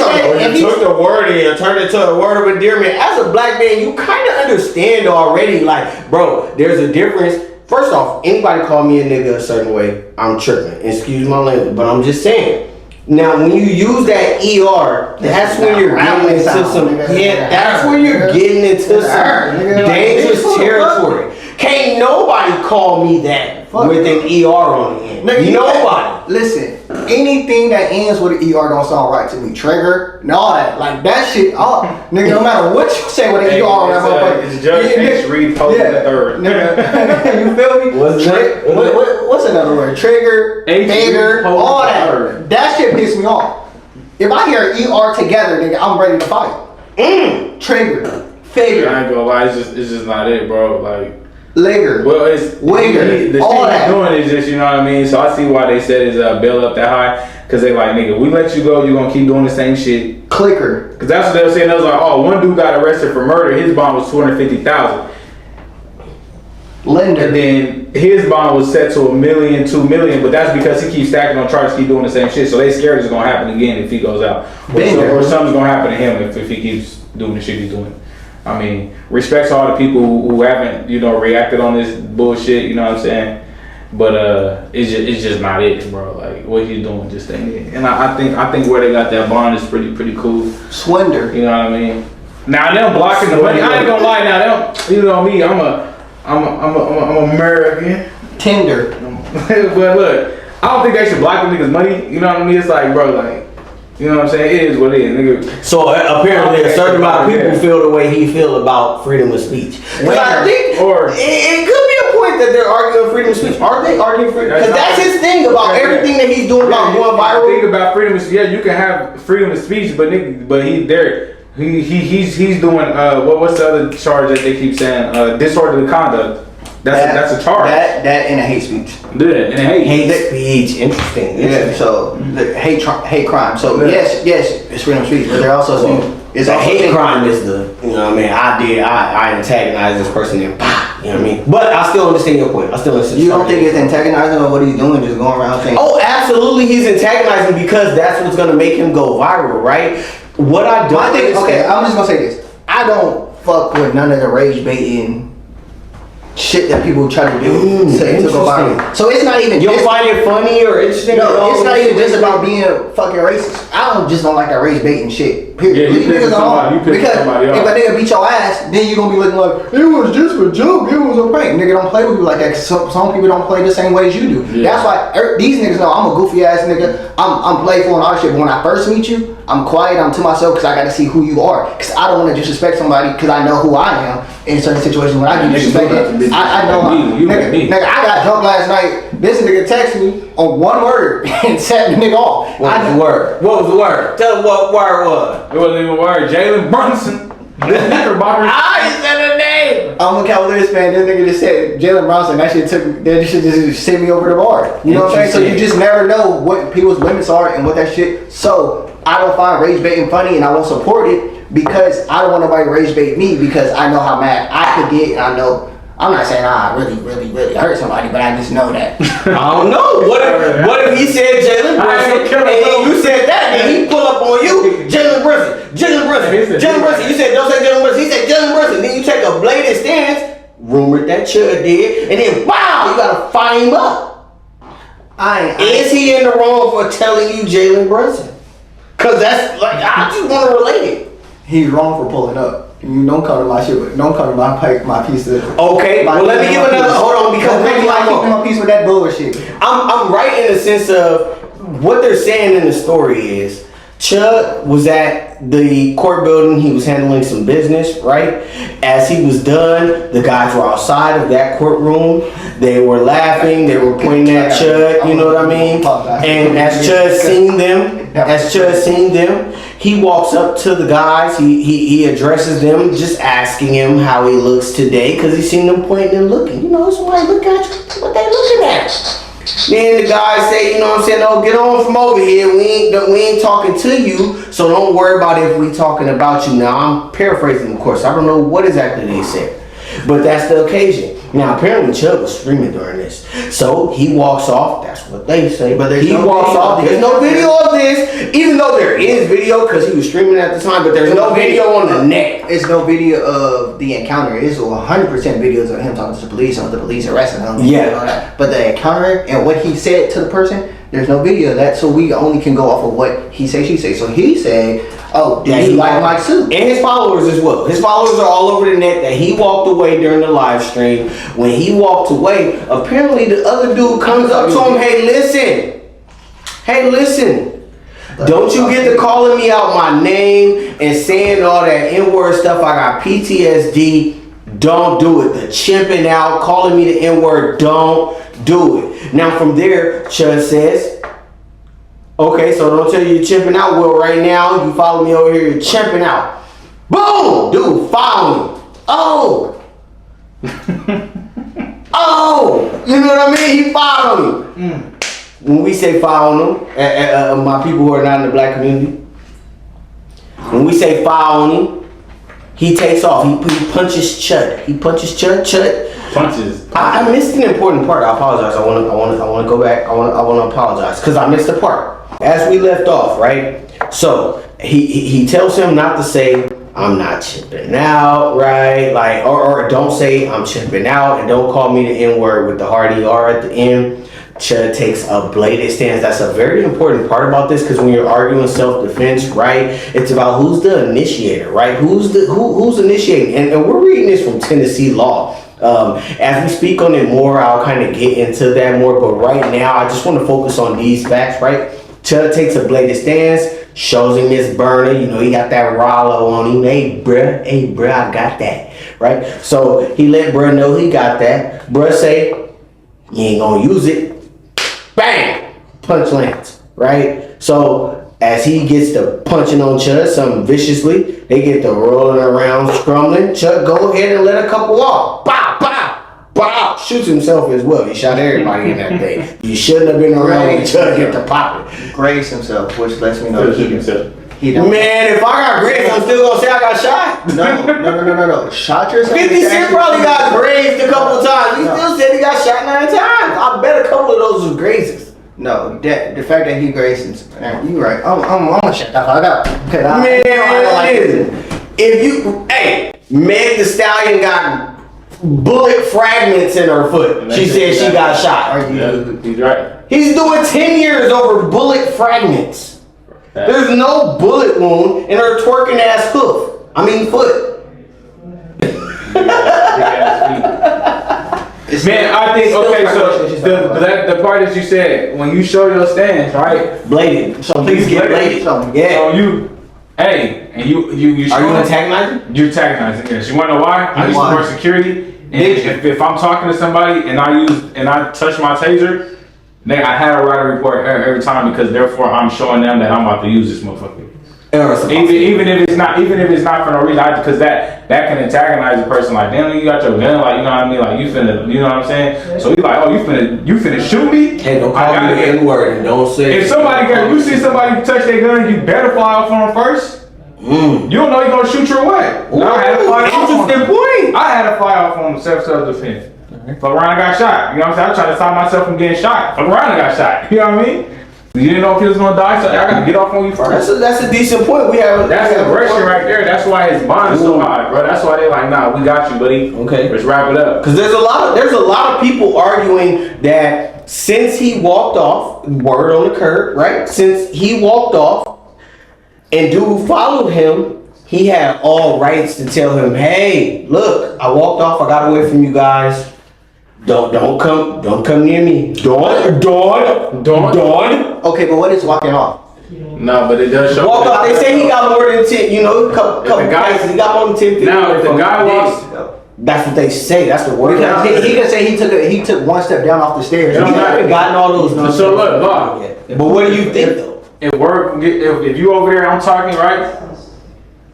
Speaker 2: took
Speaker 1: the word and turned it to a word of endearment. As a black man, you kind of understand already, like, bro, there's a difference. First off, anybody call me a nigga a certain way, I'm tripping. Excuse my language, but I'm just saying. Now, when you use that ER, that's when you're getting into some. Yeah, that's when you're getting into some dangerous territory. Can't nobody call me that with an ER on the end. Nobody.
Speaker 2: Listen, anything that ends with an ER don't sound right to me. Trigger and all that. Like that shit. Nigga, no matter what you say with an ER on that motherfucker.
Speaker 3: It's Judge H. Reed Post the third.
Speaker 2: Nigga, you feel me? What's another word? Trigger, figure, all that. That shit piss me off. If I hear ER together, nigga, I'm ready to fight. Trigger, figure.
Speaker 3: I ain't gonna lie, it's just not it, bro. Like.
Speaker 2: Ligger.
Speaker 3: Well, it's
Speaker 2: wigger.
Speaker 3: The
Speaker 2: all
Speaker 3: shit
Speaker 2: that.
Speaker 3: he's doing is just, you know what I mean? So I see why they said his bill up that high. Cause they like, nigga, we let you go, you gonna keep doing the same shit.
Speaker 2: Clicker.
Speaker 3: Cause that's what they were saying. They was like, oh, one dude got arrested for murder. His bond was $250,000.
Speaker 2: Lender.
Speaker 3: And then his bond was set to $1 million, $2 million, but that's because he keeps stacking on charges, keep doing the same shit. So they scared it's gonna happen again if he goes out. Or something's gonna happen to him if he keeps doing the shit he's doing. I mean, respects all the people who haven't, you know, reacted on this bullshit, you know what I'm saying? But it's just not it, bro. Like what he's doing just ain't it. And I think where they got that bond is pretty cool.
Speaker 2: Swindler.
Speaker 3: You know what I mean? Now them blocking the money. I ain't gonna lie. Now them, you know me. I'm American.
Speaker 2: Tinder.
Speaker 3: But look, I don't think they should block them niggas' money. You know what I mean? It's like, bro, like. You know what I'm saying? It is what it is, nigga.
Speaker 1: So apparently a certain amount of people feel the way he feel about freedom of speech. Because I think it could be a point that they're arguing freedom of speech. Are they arguing freedom? Because that's his thing about everything that he's doing about going viral.
Speaker 3: Think about freedom of speech. Yeah, you can have freedom of speech, but he's doing what's the other charge that they keep saying? Disorderly conduct. That's a charge.
Speaker 2: That and a hate speech.
Speaker 3: Yeah, and a
Speaker 1: hate speech. Interesting.
Speaker 2: Yeah. So the hate crime. So yes, it's freedom of speech, but they're also saying it's
Speaker 1: a
Speaker 2: also
Speaker 1: hate crime is the, you know what I mean? I antagonized this person and bah, you know what I mean? But I still understand your point. You
Speaker 2: don't think it's antagonizing or what he's doing, just going around saying?
Speaker 1: Oh, absolutely, he's antagonizing because that's what's gonna make him go viral, right? What I don't think.
Speaker 2: Okay, I'm just gonna say this. I don't fuck with none of the rage baiting shit that people try to do to go viral. So it's not even.
Speaker 1: You don't find it funny or interesting?
Speaker 2: No, it's not even just about being fucking racist. I don't like that rage baiting shit. Period.
Speaker 3: Yeah, you piss somebody off.
Speaker 2: If a nigga beat your ass, then you gonna be looking like it was just a joke. It was a prank. Nigga don't play with people like that. Some people don't play the same way as you do. Yeah. That's why these niggas know I'm a goofy ass nigga. I'm playful and all that shit. But when I first meet you, I'm quiet. I'm to myself because I got to see who you are. Because I don't want to disrespect somebody because I know who I am in certain situations. When I get disrespected, I know nigga, I got drunk last night. This nigga texted me on one word and set the nigga off.
Speaker 1: What was the word? Tell him what word was.
Speaker 3: It wasn't even a word. Jalen Brunson.
Speaker 1: I said a name.
Speaker 2: I'm a Cavaliers fan. This nigga just said Jalen Brunson. That shit just sent me over the bar. You know what I'm saying? So you just never know what people's limits are and what that shit. So I don't find rage baiting funny and I won't support it because I don't want nobody to rage bait me because I know how mad I could get and I know. I'm not saying I really hurt somebody, but I just know that.
Speaker 1: I don't know. What if he said Jalen Brunson and you said that and he pull up on you? Jalen Brunson. You said don't say Jalen Brunson. He said Jalen Brunson. Then you take a bladed stance rumored that Chud did, and then wow, you gotta fire him up. Is he in the wrong for telling you Jalen Brunson? Cause that's like I just want to relate it.
Speaker 2: He's wrong for pulling up. You don't come to my shit. Don't come to my piece of.
Speaker 1: Okay, well let me give another. Hold on, because maybe
Speaker 2: I'm keeping my piece with that bullshit.
Speaker 1: I'm right in the sense of what they're saying in the story is Chud was at the court building. He was handling some business, right? As he was done, the guys were outside of that courtroom. They were laughing. They were pointing at Chud. You know what I mean? And as Chud seen them, he walks up to the guys. He addresses them, just asking him how he looks today, because he's seen them pointing and looking. You know, somebody look at you. What they looking at? Then the guys say, you know what I'm saying, oh, get on from over here. We ain't talking to you, so don't worry about if we talking about you. Now, I'm paraphrasing, of course. I don't know what exactly they said, but that's the occasion. Now, apparently, Chud was screaming during this. So, he walks off. That's what they say. But he walks off. There's no video of this, even though there is video because he was streaming at the time, but there's no video on the net.
Speaker 2: It's no video of the encounter. It's 100% videos of him talking to the police and the police arresting him.
Speaker 1: Yeah.
Speaker 2: But the encounter and what he said to the person, there's no video of that, so we only can go off of what he say, she say. So he said, oh, did you like my suit?
Speaker 1: And his followers as well. His followers are all over the net that he walked away during the live stream. When he walked away, apparently the other dude comes up to him, hey, listen. Don't you get to calling me out my name and saying all that N-word stuff. I got PTSD. Don't do it. The chimping out, calling me the N-word, don't do it. Now from there, Chud says, okay, so don't tell you you're chimping out. Well, right now, you follow me over here, you're chimping out. Boom! Dude, follow me. Oh! Oh! You know what I mean? He followed me. When we say follow him, my people who are not in the black community, when we say follow him, he takes off. He punches Chud. Chud.
Speaker 3: Punches.
Speaker 1: I missed an important part. I apologize. I want to go back. I want to apologize because I missed a part. As we left off, right? So he tells him not to say I'm not chipping out, right? Like or don't say I'm chipping out, and don't call me the N-word with the hard ER at the end. Chud takes a bladed stance. That's a very important part about this, because when you're arguing self-defense, right, it's about who's the initiator, right? Who's initiating, and we're reading this from Tennessee law. As we speak on it more, I'll kind of get into that more, but right now I just want to focus on these facts, right? Chud takes a bladed stance, shows him his burner. You know, he got that Rollo on him. Hey, bruh, I got that, right? So he let bruh know he got that. Bruh say, you ain't gonna use it. Bang! Punch lands, right? So as he gets to punching on Chud, something viciously, they get to rolling around, scrumbling. Chud go ahead and let a couple off. Bow, bow, bow. Shoots himself as well. He shot everybody in that day. You shouldn't have been around when Chud get to popping.
Speaker 2: Grace himself, which lets me know
Speaker 3: He himself.
Speaker 2: Man,
Speaker 1: if I got grazed, I'm still gonna say I got shot.
Speaker 2: No. Shot yourself.
Speaker 1: 50 Cent probably got grazed a couple of times. He still said he got shot 9 times. I bet a couple of those was grazes.
Speaker 2: No, the fact that he grazed, you right. I'm gonna shut the fuck up.
Speaker 1: Man, I don't like it. Meg Thee Stallion got bullet fragments in her foot. She said she got shot.
Speaker 3: He's right.
Speaker 1: He's doing 10 years over bullet fragments. There's no bullet wound in her twerking ass foot.
Speaker 3: Man, I think, okay, so the part that you said, when you show your stance, right?
Speaker 1: Bladed. So please get bladed. Yeah.
Speaker 3: So you and you
Speaker 1: are you antagonizing?
Speaker 3: You're antagonizing, yes. You wanna know why? I used to work security, and if I'm talking to somebody and I touch my taser, then I had to write a report every time, because therefore I'm showing them that I'm about to use this motherfucker. Even if it's not for no reason, because that can antagonize a person. Like, damn, you got your gun, like, you know what I mean, like, you finna, you know what I'm saying? So he's like, oh, you finna shoot me?
Speaker 1: Hey, don't call me the N-word and don't say.
Speaker 3: If you see somebody touch their gun, you better fly off on them first. You don't know you're gonna shoot your way. I had to fly off on self-defense. Fuck around, I got shot. You know what I'm saying? I tried to stop myself from getting shot. Fuck around, I got shot. You know what I mean? You didn't know if he was gonna die, so I gotta get off on you first.
Speaker 1: That's a decent point.
Speaker 3: That's aggression right there. That's why his bond is so high, bro. That's why they like, nah, we got you, buddy.
Speaker 1: Okay,
Speaker 3: let's wrap it up.
Speaker 1: Because there's a lot of people arguing that since he walked off, word on the curb, right? Since he walked off, and dude followed him, he had all rights to tell him, hey, look, I walked off. I got away from you guys. Don't come near me. Dawn.
Speaker 2: Okay, but what is walking off?
Speaker 3: No, but it does show.
Speaker 1: Walk off. They say he got more than 10. You know, couple guys. He got more than 10.
Speaker 3: Now, if the guy walks,
Speaker 1: that's what they say. That's the word.
Speaker 2: He can say he took one step down off the stairs.
Speaker 1: He haven't gotten all those.
Speaker 3: So look.
Speaker 1: But what do you think though?
Speaker 3: If you over there, I'm talking right.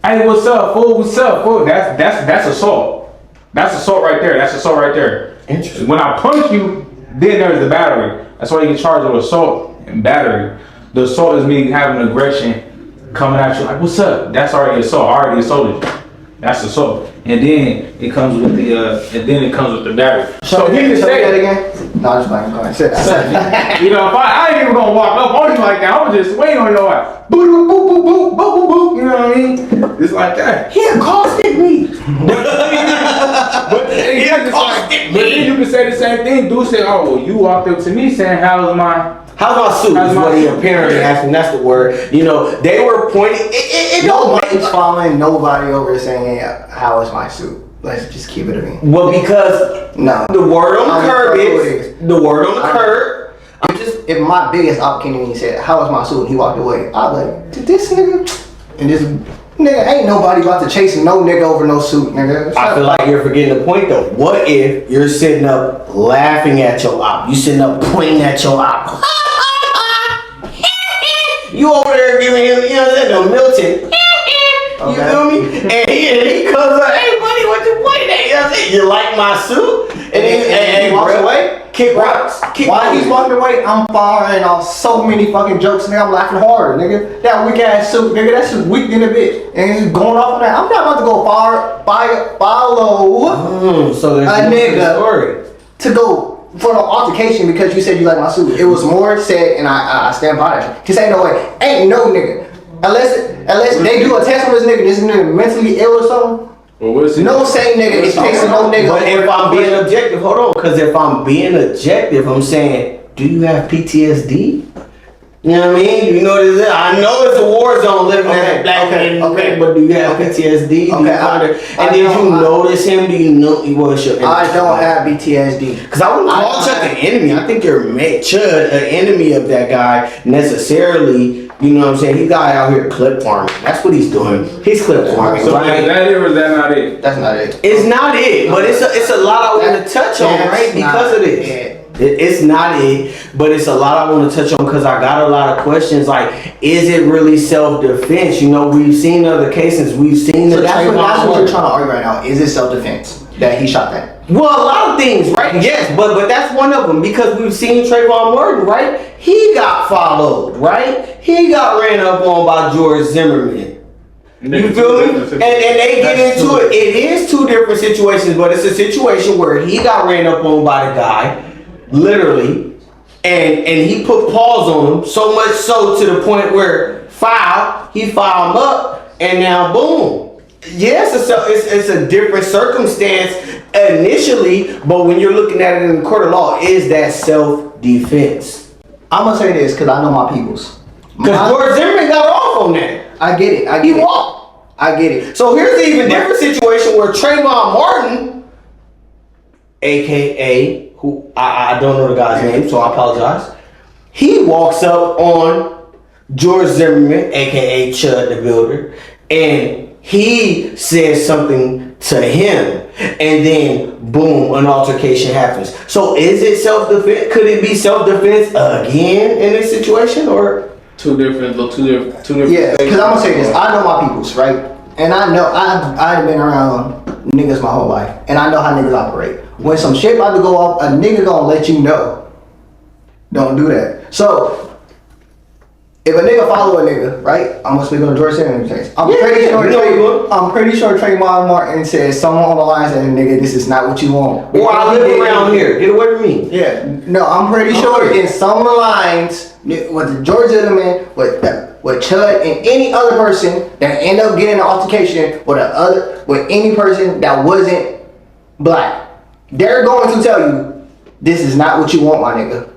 Speaker 3: Hey, what's up, fool? What's up, fool? That's assault. That's assault right there.
Speaker 1: Interesting.
Speaker 3: When I punch you, then there's the battery. That's why you get charged with assault and battery. The assault is me having aggression coming at you like, what's up? That's already assault. I already assaulted you. That's assault. And then it comes with the battery. So he can say
Speaker 2: that again. No, I'm just like, go ahead.
Speaker 3: You know, if I ain't even gonna walk up on you like that, I'm just waiting on your ass. Boop, boop, boop, boop, boop, boop, boop. You know what I mean? It's like that.
Speaker 1: He accosted me.
Speaker 3: But then you can say the same thing. Dude said, oh, well, you walked up to me saying, how's my suit?
Speaker 1: Is what he apparently asked me. That's the word. You know, they were pointing.
Speaker 2: Nobody's following nobody over saying, how is my suit? Let's just keep it a me.
Speaker 1: Well, because the word on the curb is the word on the curb.
Speaker 2: If my biggest op came to me and said, how is my suit? And he walked away, I'd be like, did this nigga? And this nigga, ain't nobody about to chase no nigga over no suit, nigga.
Speaker 1: I feel like you're forgetting the point though. What if you're sitting up laughing at your op? You sitting up pointing at your op. You over there giving him, you know what I'm saying, no Milton. You feel me? And he comes up, hey buddy, what you pointing at? You know what I'm saying? You like my suit? And he walks away. Kick rocks.
Speaker 2: While he's walking away, I'm firing off so many fucking jokes, nigga. I'm laughing harder, nigga. That weak ass suit, nigga. That shit's weak in a bitch. And he's going off on that. I'm not about to go follow
Speaker 1: so there's
Speaker 2: a nigga
Speaker 1: story
Speaker 2: to go for an altercation because you said you like my suit. It was more said, and I stand by that. Cause ain't no way, ain't no nigga. Unless they do a test on this nigga mentally ill or something.
Speaker 3: Well,
Speaker 2: no same nigga is chasing no nigga.
Speaker 1: But if I'm being objective, hold on, because if I'm being objective, I'm saying, do you have PTSD? You know what I mean? You know this. I know it's a war zone living as a black man, but do you have PTSD? And did you notice him? Do you know he was your enemy?
Speaker 2: I don't have PTSD.
Speaker 1: Because I wouldn't call Chud an enemy. I think you're Chud an enemy of that guy necessarily. You know what I'm saying? He got out here clip farming. That's what he's doing. He's clip farming.
Speaker 3: So right? Is that it or is that not it?
Speaker 2: That's not it.
Speaker 1: It's not it, but it's a lot I want to touch on, right? Because of this. It's not it, but it's a lot I want to touch on because I got a lot of questions like, is it really self-defense? You know, we've seen other cases. We've seen
Speaker 2: so that's what you're trying to argue right now. Is it self-defense that he shot that?
Speaker 1: Well, a lot of things, right? Yes, but that's one of them because we've seen Trayvon Martin, right? He got followed, right? He got ran up on by George Zimmerman. You feel me? And they get into it. It is two different situations, but it's a situation where he got ran up on by the guy, literally, and he put paws on him, so much so to the point where he filed him up, and now boom. Yes, it's a different circumstance initially, but when you're looking at it in the court of law, is that self-defense?
Speaker 2: I'm gonna say this because I know my peoples.
Speaker 1: Because George Zimmerman got off on that.
Speaker 2: I get it.
Speaker 1: He walked.
Speaker 2: I get it.
Speaker 1: So here's an even different situation where Trayvon Martin, aka who I don't know the guy's name, so I apologize. He walks up on George Zimmerman, aka Chud the Builder, and he says something to him, and then boom, an altercation happens. So is it self-defense? Could it be self-defense again in this situation, or?
Speaker 3: Two different.
Speaker 2: Yeah, because I'm gonna say this. I know my peoples, right? And I know I've been around niggas my whole life, and I know how niggas operate. When some shit about to go off, a nigga gonna let you know. Don't do that. So if a nigga follow a nigga, right? I'm gonna speak on the George Sanders case. I'm pretty sure Trayvon Martin said somewhere on the lines that nigga, this is not what you want.
Speaker 1: Or I live around here. Get away from me.
Speaker 2: Yeah. No, I'm pretty sure in some of the lines with the George Zimmerman, with Chud and any other person that end up getting an altercation with any person that wasn't black, they're going to tell you, this is not what you want, my nigga.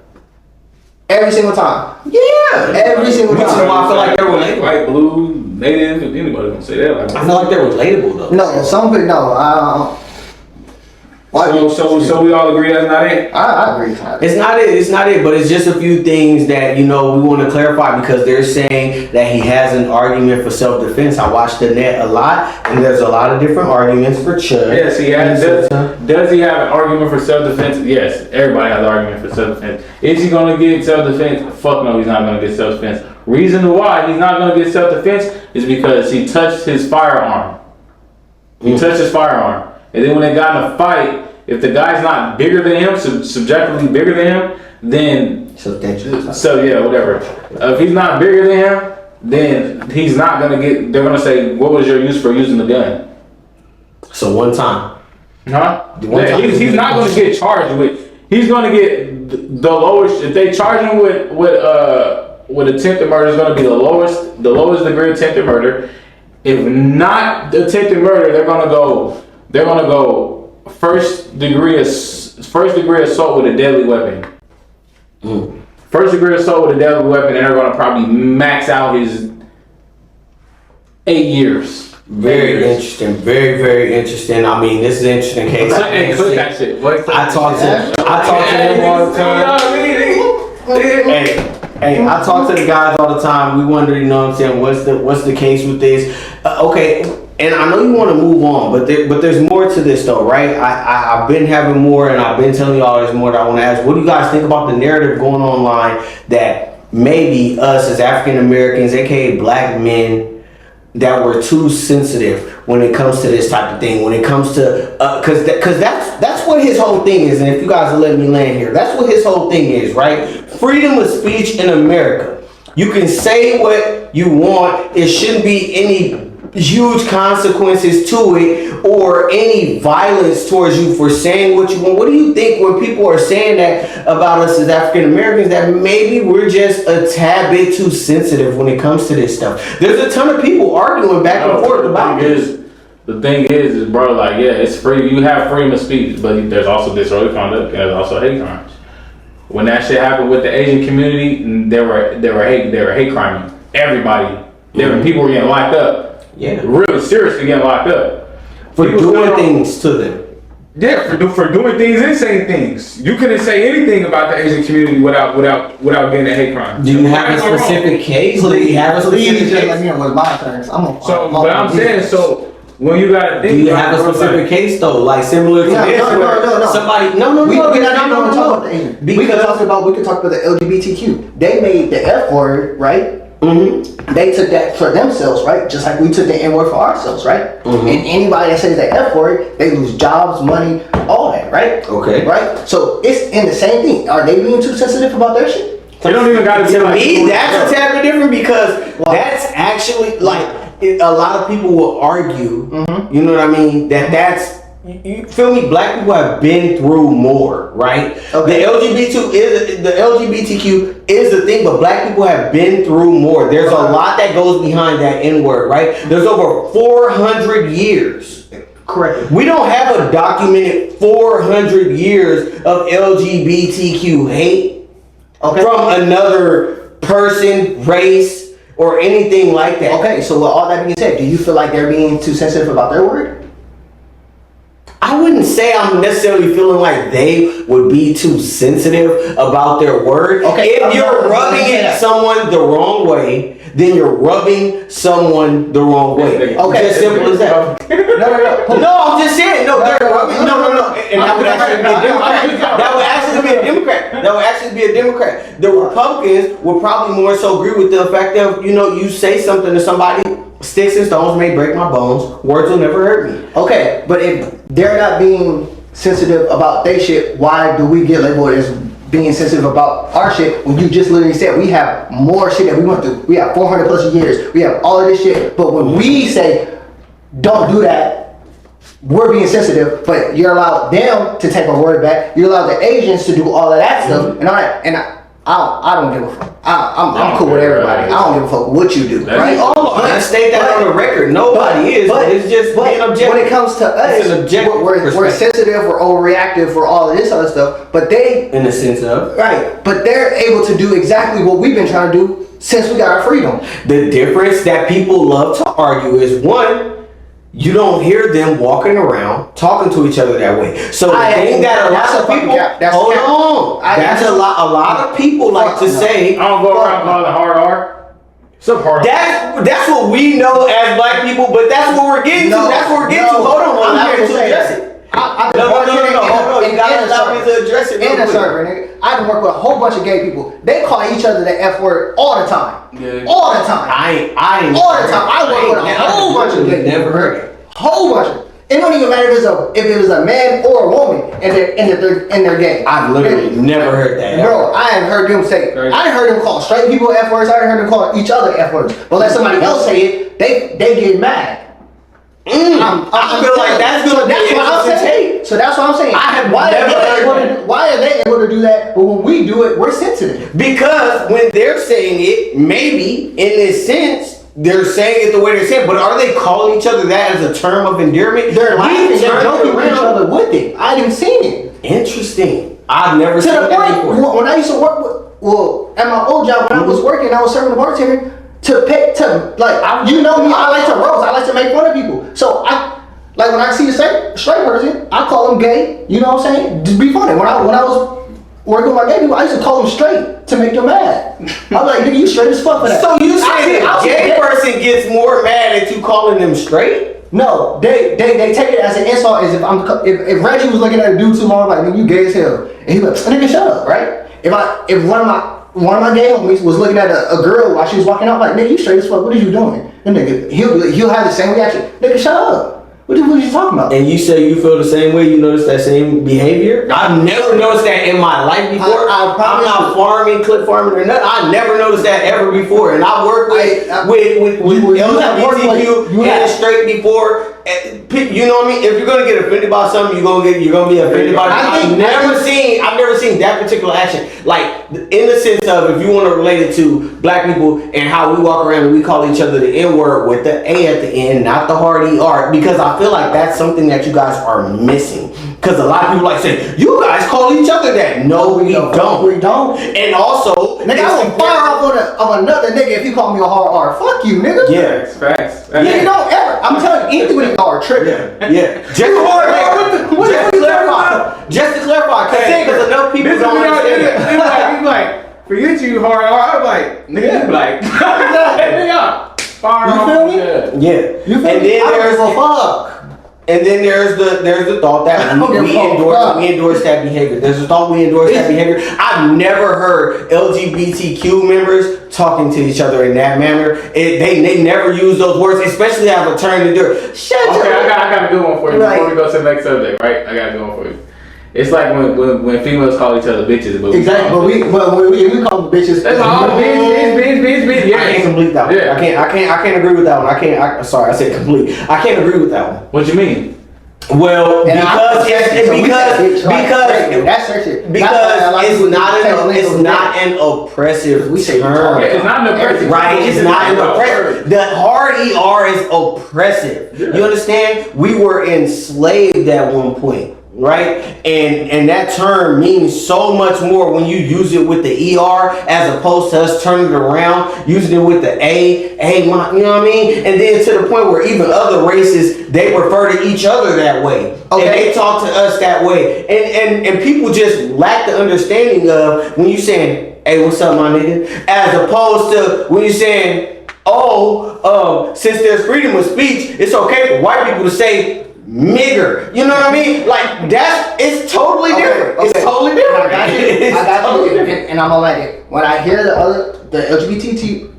Speaker 2: Every single time.
Speaker 1: Yeah.
Speaker 2: Every single time.
Speaker 1: Which is why I feel like they're relatable.
Speaker 3: White, blue, native, if anybody gonna say that. Like,
Speaker 1: I feel like they're relatable though.
Speaker 2: No, some people, no.
Speaker 3: So we all agree that's not it?
Speaker 2: I agree.
Speaker 1: It's not it, but it's just a few things that, we want to clarify because they're saying that he has an argument for self-defense. I watched the net a lot, and there's a lot of different arguments for Chud.
Speaker 3: Yes, he has. Does he have an argument for self-defense? Yes, everybody has an argument for self-defense. Is he going to get self-defense? Fuck no, he's not going to get self-defense. Reason why he's not going to get self-defense is because he touched his firearm. He touched his firearm. And then when they got in a fight, if the guy's not bigger than him, subjectively bigger than him, then whatever. If he's not bigger than him, then he's not gonna get. They're gonna say, "What was your use for using the gun?"
Speaker 1: So one time.
Speaker 3: Huh? He's not gonna get charged with. He's gonna get the lowest. If they charge him with attempted murder, is gonna be the lowest degree attempted murder. If not attempted murder, they're gonna go first degree assault with a deadly weapon. First degree assault with a deadly weapon, and they're gonna probably max out his 8 years.
Speaker 1: Very interesting. Very, very interesting. I mean, this is an interesting case.
Speaker 3: Click that shit.
Speaker 1: I talk to them all the time. Hey, I talk to the guys all the time. We wonder, you know what I'm saying, what's the case with this? Okay, and I know you want to move on, but there's more to this though, right? I've been having more, and I've been telling y'all there's more that I want to ask. What do you guys think about the narrative going online that maybe us as African Americans, aka black men, that we're too sensitive when it comes to this type of thing, when it comes to because that's what his whole thing is, and if you guys will let me land here, that's what his whole thing is, right? Freedom of speech in America. You can say what you want. It shouldn't be any huge consequences to it or any violence towards you for saying what you want. What do you think when people are saying that about us as African Americans, that maybe we're just a tad bit too sensitive when it comes to this stuff? There's a ton of people arguing back and forth about this.
Speaker 3: The thing is, bro, like, yeah, it's free. You have freedom of speech, but there's also disorderly conduct and there's also hate crimes. When that shit happened with the Asian community, there were hate crimes. Everybody, people were getting locked up.
Speaker 1: Yeah,
Speaker 3: really seriously getting locked up
Speaker 1: for doing things to them.
Speaker 3: Yeah, for doing things and saying things. You couldn't say anything about the Asian community without getting a hate crime.
Speaker 1: Do you have a specific case? Do you have a specific case?
Speaker 2: Let me know what's my turn.
Speaker 3: But I'm saying, so when you gotta think,
Speaker 1: do you have a specific case though, like similar to this?
Speaker 2: No.
Speaker 1: Somebody, no.
Speaker 2: We can talk about the LGBTQ. They made the F word, right? Mm-hmm. They took that for themselves, right? Just like we took the N word for ourselves, right? Mm-hmm. And anybody that says the F word, they lose jobs, money, all that, right?
Speaker 1: Okay.
Speaker 2: Right? So it's in the same thing. Are they being too sensitive about their shit?
Speaker 3: They don't even gotta be
Speaker 1: to me, that's a tad bit different because that's actually like a lot of people will argue. Mm-hmm. You know what I mean? That's. You feel me? Black people have been through more, right? Okay. The LGBTQ is the thing, but black people have been through more. There's a lot that goes behind that N word, right? There's over 400 years.
Speaker 2: Correct.
Speaker 1: We don't have a documented 400 years of LGBTQ hate from another person, race, or anything like that.
Speaker 2: Okay, so with all that being said, do you feel like they're being too sensitive about their word?
Speaker 1: I wouldn't say I'm necessarily feeling like they would be too sensitive about their word. Okay, if you're rubbing someone the wrong way, then you're rubbing someone the wrong way. Okay, as simple as that. No, I'm just saying. No, they're rubbing. No. And that would actually be a Democrat. That would actually be a Democrat. The Republicans would probably more so agree with the fact that, you say something to somebody, sticks and stones may break my bones, words will never hurt me.
Speaker 2: Okay, but if they're not being sensitive about their shit, why do we get labeled as being sensitive about our shit when you just literally said we have more shit that we went through. We have 400 plus years. We have all of this shit. But when we say don't do that, we're being sensitive. But you're allowed them to take our word back. You're allowed the Asians to do all of that stuff and all that. And I don't give a fuck. I'm cool with everybody. I don't give a fuck what you do. Right?
Speaker 1: Let's state that on the record. Nobody is. But it's just being objective.
Speaker 2: When it comes to us, we're sensitive. We're overreactive. We're all of this other stuff. But they,
Speaker 1: in the sense of
Speaker 2: right. But they're able to do exactly what we've been trying to do since we got our freedom.
Speaker 1: The difference that people love to argue is one. You don't hear them walking around talking to each other that way. So the thing that a lot of people hold on. That's a lot of people like to say.
Speaker 3: I don't go around calling it hard R. Some hard.
Speaker 1: That's what we know as black people, but that's what we're getting to. That's what we're getting to. Hold on, I'm here to address it. No. Hold on. You gotta allow me to address it.
Speaker 2: In a server, nigga. I done worked with a whole bunch of gay people. They call each other the F word all the time. Yeah. All the time.
Speaker 1: I ain't.
Speaker 2: All the time. I work with a whole bunch of gay people.
Speaker 1: Never heard it.
Speaker 2: Whole bunch of. It don't even matter if it was a man or a woman and they're gay.
Speaker 1: I've literally never heard that.
Speaker 2: Bro, I haven't heard them say. I heard them call straight people F words. I heard them call each other F words. But let somebody else say it, they get mad.
Speaker 1: I feel like that's gonna be interesting.
Speaker 2: So that's what I'm saying. Why are they able to do that? But when we do it, we're sensitive.
Speaker 1: Because when they're saying it, maybe in this sense, they're saying it the way they're saying. But are they calling each other that as a term of endearment?
Speaker 2: They're laughing. They're joking with each other with it. I haven't seen it.
Speaker 1: Interesting. I've never seen that before.
Speaker 2: When I used to work at my old job, when I was working, I was serving the bartender. You know me, I like to roast, I like to make fun of people. So when I see a straight person, I call them gay. You know what I'm saying? Just be funny. When I was working with my gay people, I used to call them straight to make them mad. I was like, nigga, you straight as fuck for that.
Speaker 1: So you saying a gay person gets more mad at you calling them straight?
Speaker 2: No, they take it as an insult. As if Reggie was looking at a dude too long, like, nigga, you gay as hell, and he like, nigga, shut up, right? If one of my gay homies was looking at a girl while she was walking out, like, nigga, you straight as fuck. What are you doing? And nigga, he'll have the same reaction. Nigga, shut up. What are you talking about?
Speaker 1: And you say you feel the same way? You notice that same behavior? I've never noticed that in my life before. I'm not clip farming or nothing. I never noticed that ever before. And I worked with LGBTQ and straight before. You know what I mean? If you're gonna get offended by something, you're gonna be offended by it. I've never seen that particular action. Like in the sense of if you want to relate it to black people and how we walk around and we call each other the N-word with the A at the end, not the hard ER, because I feel like that's something that you guys are missing. Because a lot of people like say, you guys call each other that. No, we don't.
Speaker 2: We don't.
Speaker 1: And also,
Speaker 2: nigga, I will fire off on another nigga if you call me a hard R. Fuck you, nigga.
Speaker 1: Yeah,
Speaker 3: facts.
Speaker 2: You don't ever. I'm telling you, anything with y'all are tripping.
Speaker 1: Yeah. Just to clarify, because enough people don't understand.
Speaker 3: He's like, forget you, hard R. I'm like, nigga, you like, nigga, fire off.
Speaker 2: You feel me?
Speaker 1: Yeah.
Speaker 2: You feel me? I don't give a fuck.
Speaker 1: And then there's the thought that we endorse that behavior. There's a thought we endorse that behavior. I've never heard LGBTQ members talking to each other in that manner. They never use those words, especially as a term to do.
Speaker 3: I got a good one for you before we go to the next subject. Right? I got a good one for you. It's like when females call each other bitches, but
Speaker 2: exactly. But we call them bitches.
Speaker 3: That's all. Bitch. Yeah.
Speaker 1: I can't complete that one. Yeah. I can't agree with that one. Sorry, I said complete. I can't agree with that one.
Speaker 3: What you mean?
Speaker 1: Well, because it's not an oppressive term.
Speaker 3: It's not an oppressive.
Speaker 1: Right? It's not an oppressive. The hard ER is oppressive. You understand? We were enslaved at one point. Right? And that term means so much more when you use it with the ER as opposed to us turning it around, using it with the A, you know what I mean? And then to the point where even other races, they refer to each other that way. Okay. And they talk to us that way. And people just lack the understanding of when you're saying, hey, what's up, my nigga? As opposed to when you're saying, since there's freedom of speech, it's okay for white people to say nigger, you know what I mean? Like it's totally different. Okay. It's totally different.
Speaker 2: I got you. And I'm gonna let it. When I hear the LGBTQ,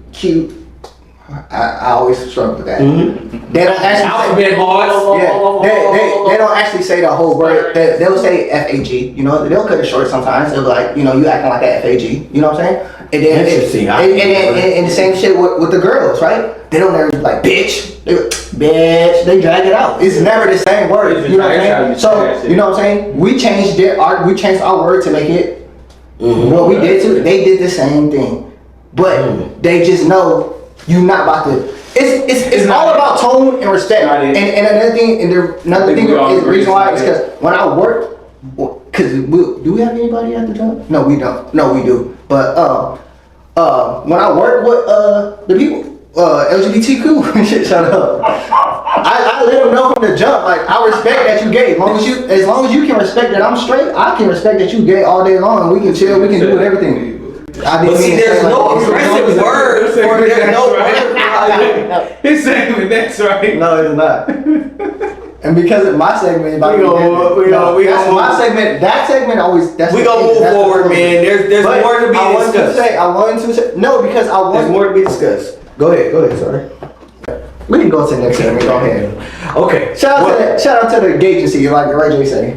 Speaker 2: I always struggle with that.
Speaker 1: Mm-hmm.
Speaker 2: They don't actually
Speaker 1: alphabet boys.
Speaker 2: Yeah, they don't actually say the whole word. They'll say FAG. You know, they'll cut it short sometimes. They'll be like, you know, you acting like a FAG. You know what I'm saying? And then
Speaker 1: Interesting.
Speaker 2: And the same shit with the girls, right? They don't ever like bitch. They drag it out. It's never the same word. You know what I'm saying? So you know what I'm saying? We changed our word to make it what we did too. They did the same thing, but they just know you not about to. It's all about tone and respect. And another thing, is the reason why is because when I work, because do we have anybody at the job? No, we don't. No, we do. But when I work with the people, LGBTQ shit, shut up. I let them know from the jump. Like, I respect that you gay. As long as you can respect that I'm straight, I can respect that you gay all day long. We can chill. We can do everything.
Speaker 1: But see, there's no aggressive word for there's no word.
Speaker 3: His segment, that's right.
Speaker 2: No, it's not. And because of my segment, my segment. That segment always.
Speaker 1: We gonna move forward, man. There's more to be discussed.
Speaker 2: I wanted to say no because
Speaker 1: there's more to be discussed. Go ahead. Sorry.
Speaker 2: We can go to the next segment. Go ahead.
Speaker 1: Okay.
Speaker 2: Shout out to the gay agency, like Ray J say.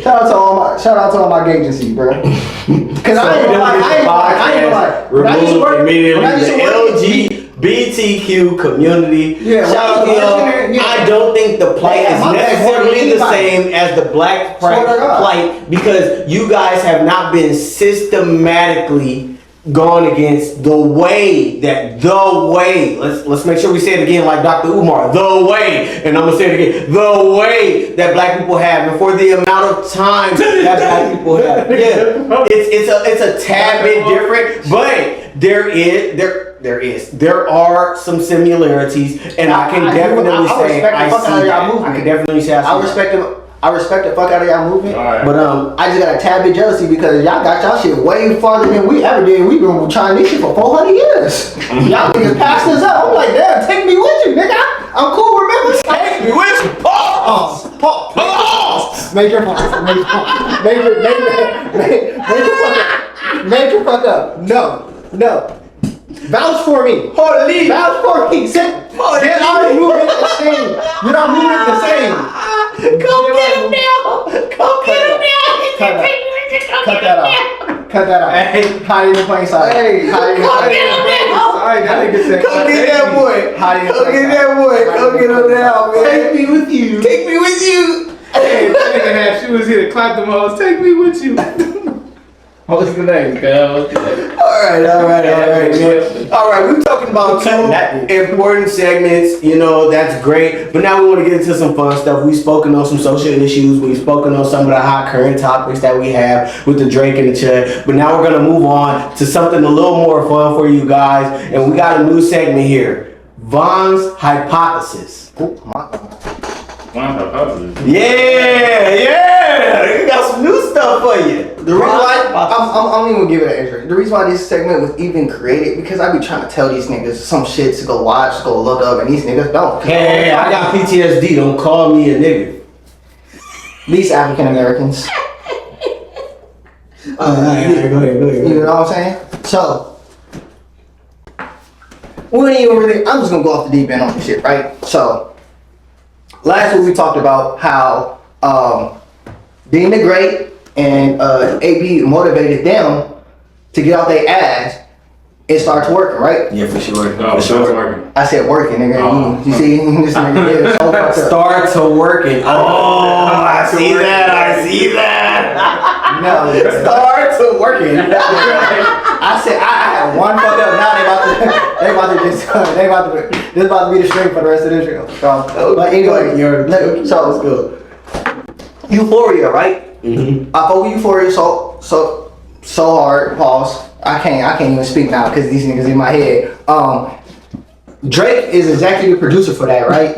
Speaker 2: shout out to all my gay agency, bro. Cause I ain't gonna lie. When I used to work,
Speaker 1: the LGBTQ community.
Speaker 2: Yeah,
Speaker 1: shout out to y'all. Yeah. I don't think the plight is necessarily the same as the black plight because you guys have not been systematically gone against the way. Let's make sure we say it again like Dr. Umar. The way, and I'm gonna say it again. The way that black people have, and for the amount of time that black people have. Yeah, it's a tad bit different, but there are some similarities, and I can definitely say I respect the fuck out of y'all movement, right. But I just got a tad bit jealousy because y'all got y'all shit way farther than we ever did. We've been trying this shit for 400 years. Y'all niggas passed us up. I'm like, damn, take me with you, nigga. I'm cool, remember? Take me with you. Pause. Major fuck up. No. Vouch for me. Holy. Vouch for me. You're not moving the same. Come get him now. Cut that out. Hey, hide in the plain sight. Hey, hide in the plain sight. Come get that boy. Come get him now, man. Take me with you.
Speaker 3: Hey, that nigga had shoes here to clap them hoes. Take me with you. What's the name, girl?
Speaker 1: Alright, man. Alright, we're talking about two important segments, you know, that's great. But now we want to get into some fun stuff. We've spoken on some social issues. We've spoken on some of the hot current topics that we have with the Drake and the Chud. But now we're going to move on to something a little more fun for you guys. And we got a new segment here. Von's Hypothesis. Yeah, we got some new stuff for you.
Speaker 2: The reason why I'm even gonna give it an intro. The reason why this segment was even created because I be trying to tell these niggas some shit to go watch, go look up, and these niggas don't.
Speaker 1: Hey, I got PTSD. Don't call me a nigga.
Speaker 2: These African Americans.
Speaker 1: Go ahead.
Speaker 2: You know what I'm saying? So we ain't even really. I'm just gonna go off the deep end on this shit, right? So. Last week we talked about how Dean the Great and AB motivated them to get out their ass and start working, right?
Speaker 1: Yeah, for sure.
Speaker 3: For sure.
Speaker 2: I said working, nigga. You see, this nigga so fucked up.
Speaker 1: Start to working. Oh, I see that.
Speaker 2: No,
Speaker 1: start to working.
Speaker 2: I said I had one fuck up. Now they about to be the string for the rest of the intro. So, but anyway, so let's go. Euphoria, right? Mm-hmm. I fuck with Euphoria so hard. Pause. I can't even speak now because these niggas in my head. Drake is executive producer for that, right?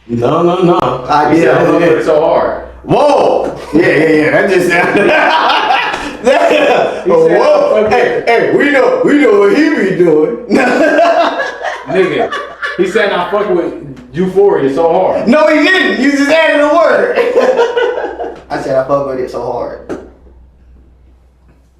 Speaker 1: No.
Speaker 2: I did.
Speaker 3: It's so hard.
Speaker 1: Whoa! Yeah. That just sounded. Whoa! Hey, we know what he be doing.
Speaker 3: Nigga, he said I fuck with Euphoria so hard.
Speaker 1: No, he didn't. You just added a word.
Speaker 2: I said I fuck with it so hard.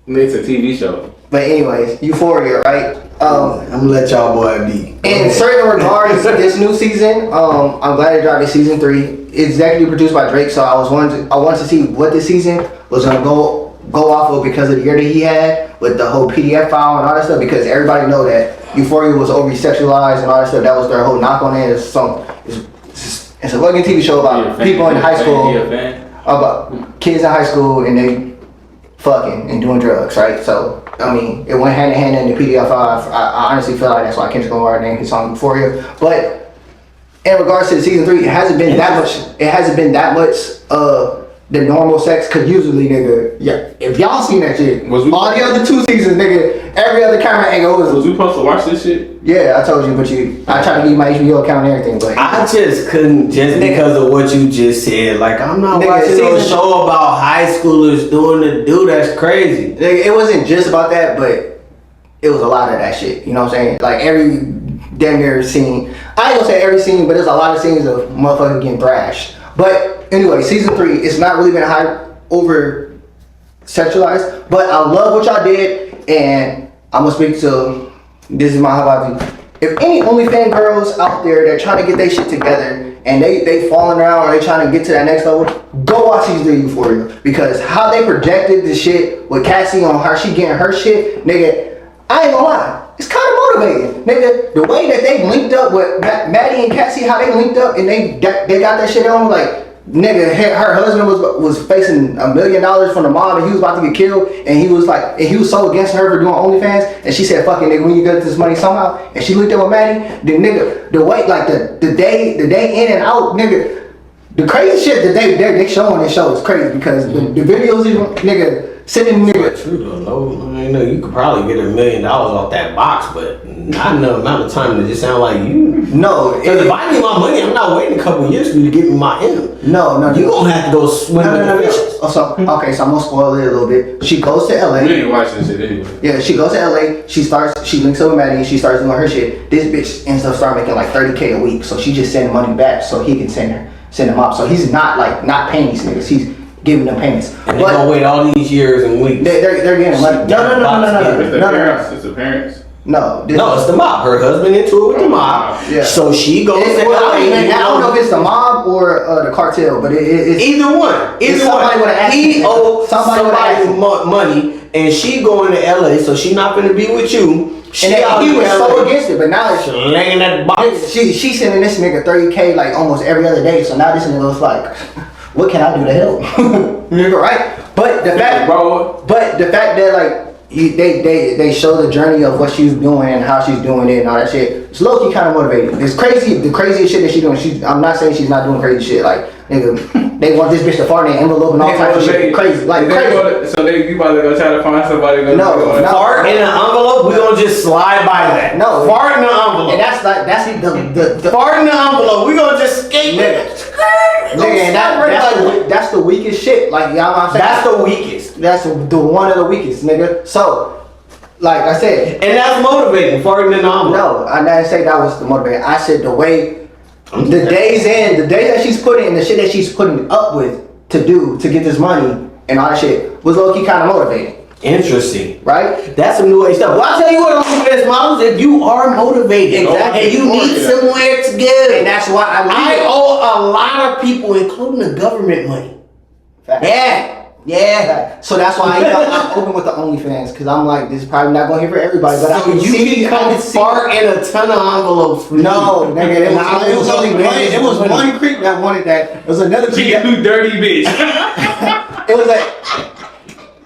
Speaker 3: It's a TV show.
Speaker 2: But anyways, Euphoria, right?
Speaker 1: I'm gonna let y'all boy be.
Speaker 2: In certain regards, this new season, I'm glad it dropped in season 3. Executive produced by Drake, so I wanted to see what this season was gonna go off of because of the year that he had with the whole PDF file and all that stuff. Because everybody know that Euphoria was overly sexualized and all that stuff. That was their whole knock on it. It's a fucking TV show about people in high school, about kids in high school and they fucking and doing drugs, right? So I mean, it went hand in hand in the PDF file. I honestly feel like that's why Kendrick Lamar named his song Euphoria, but. In regards to the season 3, it hasn't been that much. It hasn't been that much the normal sex. Cause usually, nigga, yeah, if y'all seen that shit, all the other 2 seasons, nigga, every other camera angle
Speaker 3: was we supposed to watch this shit?
Speaker 2: Yeah, I told you, but I tried to give you my HBO account and everything, but
Speaker 1: I just couldn't because of what you just said. Like I'm not watching no show about high schoolers doing the do. That's crazy.
Speaker 2: Nigga, it wasn't just about that, but it was a lot of that shit. You know what I'm saying? Like every damn near scene. I ain't gonna say every scene, but there's a lot of scenes of motherfuckers getting thrashed. But anyway, season 3, it's not really been over sexualized, but I love what y'all did, and I'm gonna speak to, this is my Hawaii. If any OnlyFans girls out there that trying to get their shit together and they falling around or they trying to get to that next level, go watch season 3 Euphoria. Because how they projected the shit with Cassie on how she getting her shit, nigga, I ain't gonna lie. It's kind of motivating, nigga. The way that they linked up with Maddie and Cassie, how they linked up and they got that shit on, like, nigga, her husband was facing $1 million from the mob and he was about to get killed, and he was so against her for doing OnlyFans, and she said, "Fuck it, nigga, when you get this money somehow," and she linked up with Maddie. The nigga, the way, like the day in and out, nigga, the crazy shit that they show on this show is crazy because the videos, even, nigga. Sitting nigga.
Speaker 1: True though, I know you could probably get $1 million off that box, but not in the amount of time that just sound like you.
Speaker 2: No,
Speaker 1: because if I need my money, I'm not waiting a couple of years for you to give me my M.
Speaker 2: No,
Speaker 1: you gonna have to go swim in the fishes.
Speaker 2: So I'm gonna spoil it a little bit. She goes to LA.
Speaker 3: We didn't watch this shit anyway.
Speaker 2: Yeah, she goes to LA. She links up with Maddie and she starts doing her shit. This bitch ends up start making like $30K a week, so she just send money back so he can send him up. So he's not paying these niggas. He's giving them payments.
Speaker 1: And they're gonna wait all these years and weeks.
Speaker 2: They're getting money. No.
Speaker 3: It's the parents.
Speaker 2: No,
Speaker 1: it's the mob. Her husband into it with the mob.
Speaker 2: Yeah.
Speaker 1: So she goes.
Speaker 2: I don't know if it's the mob or the cartel, but it's
Speaker 1: either one. He owed somebody money, and she going to LA, so she not gonna be with you.
Speaker 2: He was so against it, but now
Speaker 1: she's laying that box.
Speaker 2: She sending this nigga $30K like almost every other day. So now this nigga was like, what can I do to help? Nigga, right? But the fact that like they show the journey of what she's doing and how she's doing it and all that shit, it's low key kind of motivating. It's crazy, the craziest shit that she's doing. I'm not saying she's not doing crazy shit. Like, nigga, they want this bitch to fart in an envelope and all types of shit. Crazy, like crazy.
Speaker 3: So you about to go try to find somebody?
Speaker 1: Fart in an envelope. We gonna just slide by that.
Speaker 2: No,
Speaker 1: fart in an envelope.
Speaker 2: And that's the
Speaker 1: fart in the envelope. We gonna just skate it.
Speaker 2: Nigga, that's the weakest shit. Like, y'all know what I'm saying?
Speaker 1: That's the weakest.
Speaker 2: That's the one of the weakest, nigga. So, like I said,
Speaker 1: and that's motivating. Farting in the envelope.
Speaker 2: No, I didn't say that was the motivating. I said the way, the days that she's putting and the shit that she's putting up with to get this money and all that shit was low key kind of motivating.
Speaker 1: Interesting,
Speaker 2: right?
Speaker 1: That's some new age stuff. Well, I'll tell you what, OnlyFans models, if you are motivated,
Speaker 2: exactly,
Speaker 1: and you need somewhere to give,
Speaker 2: and that's why
Speaker 1: I owe a lot of people, including the government, money.
Speaker 2: Fact. Yeah. So that's why I'm open with the OnlyFans, because I'm like, this is probably not going to hit for everybody, but
Speaker 1: so you can fart in a ton of envelopes.
Speaker 2: No, nigga, it was only one. It was one creep that wanted that. It was another creep.
Speaker 3: You dirty bitch.
Speaker 2: It was like.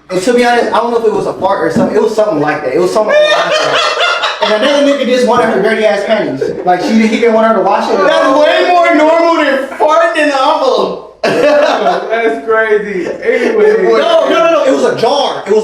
Speaker 2: And to be honest, I don't know if it was a fart or something. It was something like that. It was something like that. And another nigga just wanted her dirty ass panties. Like he didn't want her to wash it.
Speaker 1: That's way more normal than farting in an envelope.
Speaker 3: That's crazy. Anyway.
Speaker 2: No. It was a jar.
Speaker 1: Okay.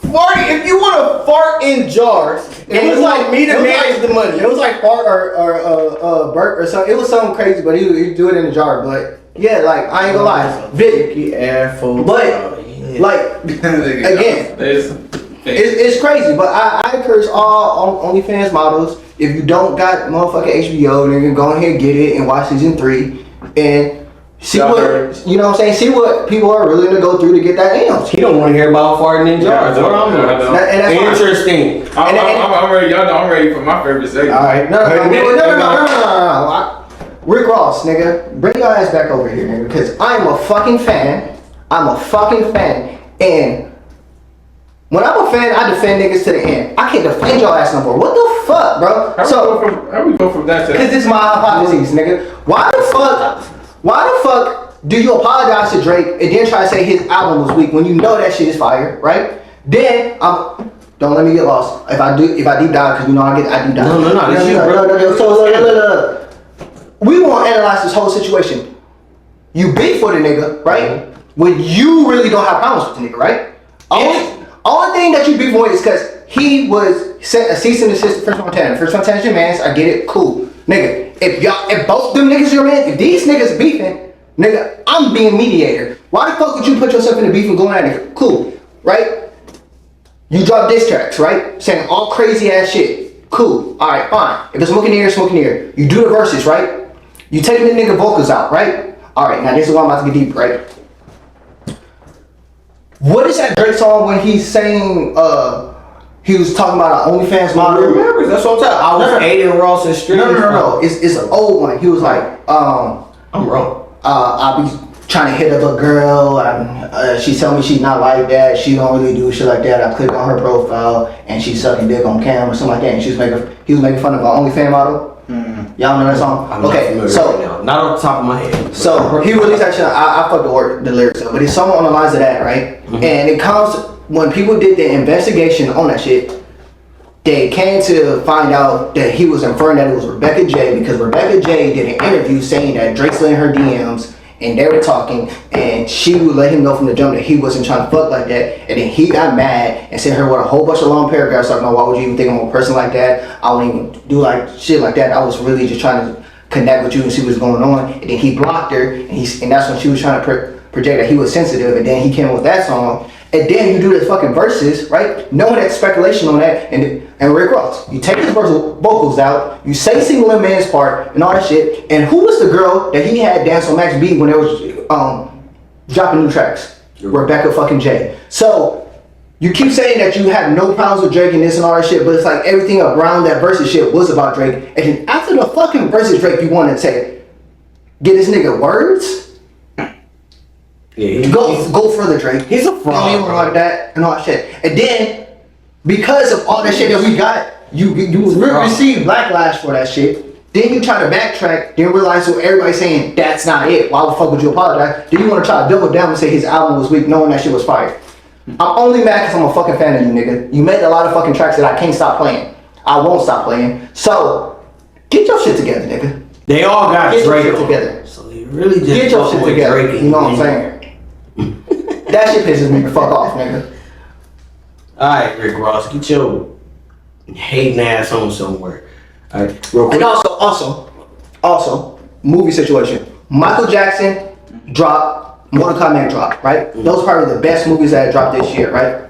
Speaker 1: Farting. If you want to fart in jars, it was like me to manage the money.
Speaker 2: It was like fart or burp or something. It was something crazy, but he'd do it in a jar. But yeah, like I ain't gonna lie, but like again, it's crazy. But I encourage all OnlyFans models, if you don't got motherfucking HBO, nigga, go ahead and get it and watch season 3 and See what, you know what I'm saying? See what people are willing to go through to get that M's.
Speaker 1: He don't want to hear about farting in jars. Interesting.
Speaker 3: I'm ready. Y'all know I'm ready for my favorite segment.
Speaker 2: All right, no. Rick Ross, nigga, bring your ass back over here, nigga, because I'm a fucking fan. And when I'm a fan, I defend niggas to the end. I can't defend your ass no more. What the fuck, bro?
Speaker 3: How we go from that to?
Speaker 2: Because this is my hypothesis, nigga. Why the fuck do you apologize to Drake and then try to say his album was weak when you know that shit is fire, right? Then don't let me get lost. If I deep dive, because you know I deep dive.
Speaker 1: No.
Speaker 2: So we want to analyze this whole situation. You beef with a nigga, right? When you really don't have problems with the nigga, right? Only thing that you beef with is because he was sent a cease and desist. First one is your mans. I get it, cool, nigga. If both them niggas your man, if these niggas beefing, nigga, I'm being mediator. Why the fuck would you put yourself in the beef and going at it? Cool, right? You drop diss tracks, right? Saying all crazy ass shit. Cool. All right, fine. If it's smoking here, you do the verses, right? You take the nigga vocals out, right? All right, now this is what I'm about to get deep, right? What is that Drake song when he's saying he was talking about an OnlyFans model?
Speaker 1: Remember, that's what I'm talking about. I was Aiden Ross and Street.
Speaker 2: No. It's an old one. He was like,
Speaker 1: I'm wrong.
Speaker 2: I'll be trying to hit up a girl. She tell me she's not like that. She don't really do shit like that. I click on her profile and she's sucking dick on camera, something like that. And he was making fun of an OnlyFans model. Mm-hmm. Y'all know that song? Okay, so
Speaker 1: right not off the top of my head.
Speaker 2: So he released that shit. I fucked the lyrics up, but it's something on the lines of that, right? Mm-hmm. And it comes when people did the investigation on that shit. They came to find out that he was inferring that it was Rebecca J because Rebecca J did an interview saying that Drake slid in her DMs and they were talking and she would let him know from the jump that he wasn't trying to fuck like that, and then he got mad and sent her with a whole bunch of long paragraphs talking about why would you even think I'm a person like that? I wouldn't even do like shit like that. I was really just trying to connect with you and see what's going on. And then he blocked her and that's when she was trying to project that he was sensitive, and then he came with that song. And then you do the fucking verses, right? Knowing that speculation on that, and Rick Ross, you take his vocals out, you say single in man's part and all that shit. And who was the girl that he had dance on Max B when they was dropping new tracks? Rebecca fucking J. So you keep saying that you have no problems with Drake and this and all that shit, but it's like everything around that versus shit was about Drake. And then after the fucking versus Drake, you want to say, get this nigga words?
Speaker 1: Yeah,
Speaker 2: go further, Drake.
Speaker 1: He's a fraud,
Speaker 2: like that and all that shit. And then because of all that shit that we got, you received backlash for that shit. Then you try to backtrack, then realize what everybody's saying, that's not it. Why the fuck would you apologize? Then you want to try to double down and say his album was weak, knowing that shit was fire. I'm only mad because I'm a fucking fan of you, nigga. You made a lot of fucking tracks that I can't stop playing. I won't stop playing. So get your shit together, nigga.
Speaker 1: They all got Drake
Speaker 2: your shit together.
Speaker 1: So you really just
Speaker 2: get your shit together.
Speaker 1: Drake,
Speaker 2: you know what I'm saying? That shit pisses me the fuck off, nigga.
Speaker 1: Alright, Rick Ross, get your hating ass on somewhere. Alright, real quick.
Speaker 2: And also, movie situation. Michael Jackson dropped, Mortal Kombat dropped, right? Mm-hmm. Those are probably the best movies that dropped this year, right?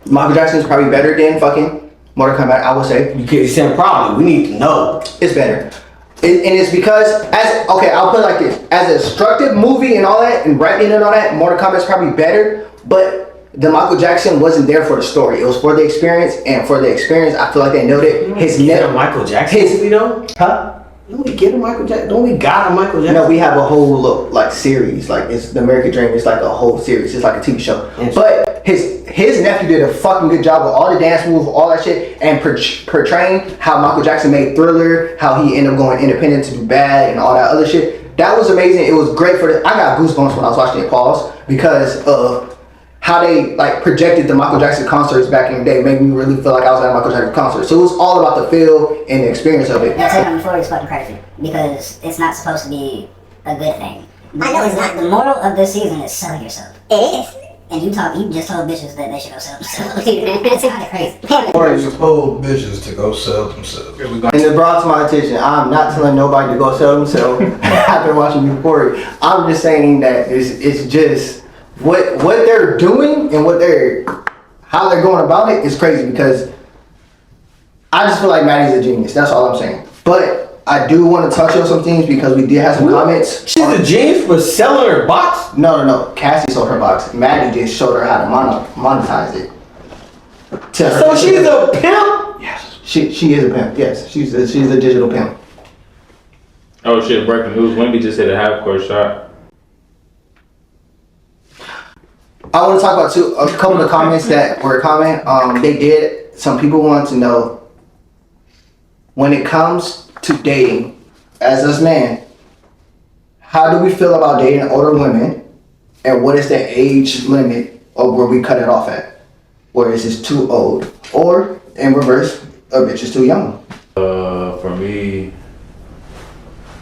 Speaker 2: Michael Jackson's probably better than fucking Mortal Kombat, I would say.
Speaker 1: You said probably, we need to know.
Speaker 2: It's better. And it's because, I'll put it like this. As a destructive movie and all that, and writing and all that, Mortal Kombat's probably better, but the Michael Jackson wasn't there for the story. It was for the experience, and for the experience, I feel like they know that his
Speaker 1: Michael Jackson movie though?
Speaker 2: Huh?
Speaker 1: Don't we get a Michael Jackson? Don't we got a Michael Jackson?
Speaker 2: No, we have a whole series. Like it's the American Dream. It's like a whole series. It's like a TV show. But his nephew did a fucking good job with all the dance moves, all that shit, and portraying how Michael Jackson made Thriller, how he ended up going independent to do Bad and all that other shit. That was amazing. It was great I got goosebumps when I was watching it, pause, because of how they projected the Michael Jackson concerts back in the day. Made me really feel like I was at a Michael Jackson concert. So it was all about the feel and the experience of it.
Speaker 4: Your take on Euphoria is fucking crazy because it's not supposed to be a good thing.
Speaker 5: I know it's not.
Speaker 4: The moral of this season is sell yourself.
Speaker 5: It is.
Speaker 4: And you just told bitches that they should go sell themselves. It's kind of crazy.
Speaker 6: Or you told bitches to go sell themselves.
Speaker 2: And it brought to my attention, I'm not telling nobody to go sell themselves after watching Euphoria. I'm just saying that it's just what they're doing and how they're going about it is crazy, because I just feel like Maddie's a genius. That's all I'm saying. But I do want to touch on some things because we did have some comments.
Speaker 1: She's a genius for selling her box.
Speaker 2: No. Cassie sold her box. Maddie just showed her how to monetize it.
Speaker 1: So she's a pimp.
Speaker 2: Yes, she is a pimp. Yes, she's a digital pimp.
Speaker 3: Oh shit! Breaking news: Wemby just hit a half-court shot.
Speaker 2: I want to talk about a couple of comments that were some people want to know when it comes to dating as us men, how do we feel about dating older women, and what is the age limit of where we cut it off at? Where is this too old, or in reverse, a bitch is too young?
Speaker 3: For me,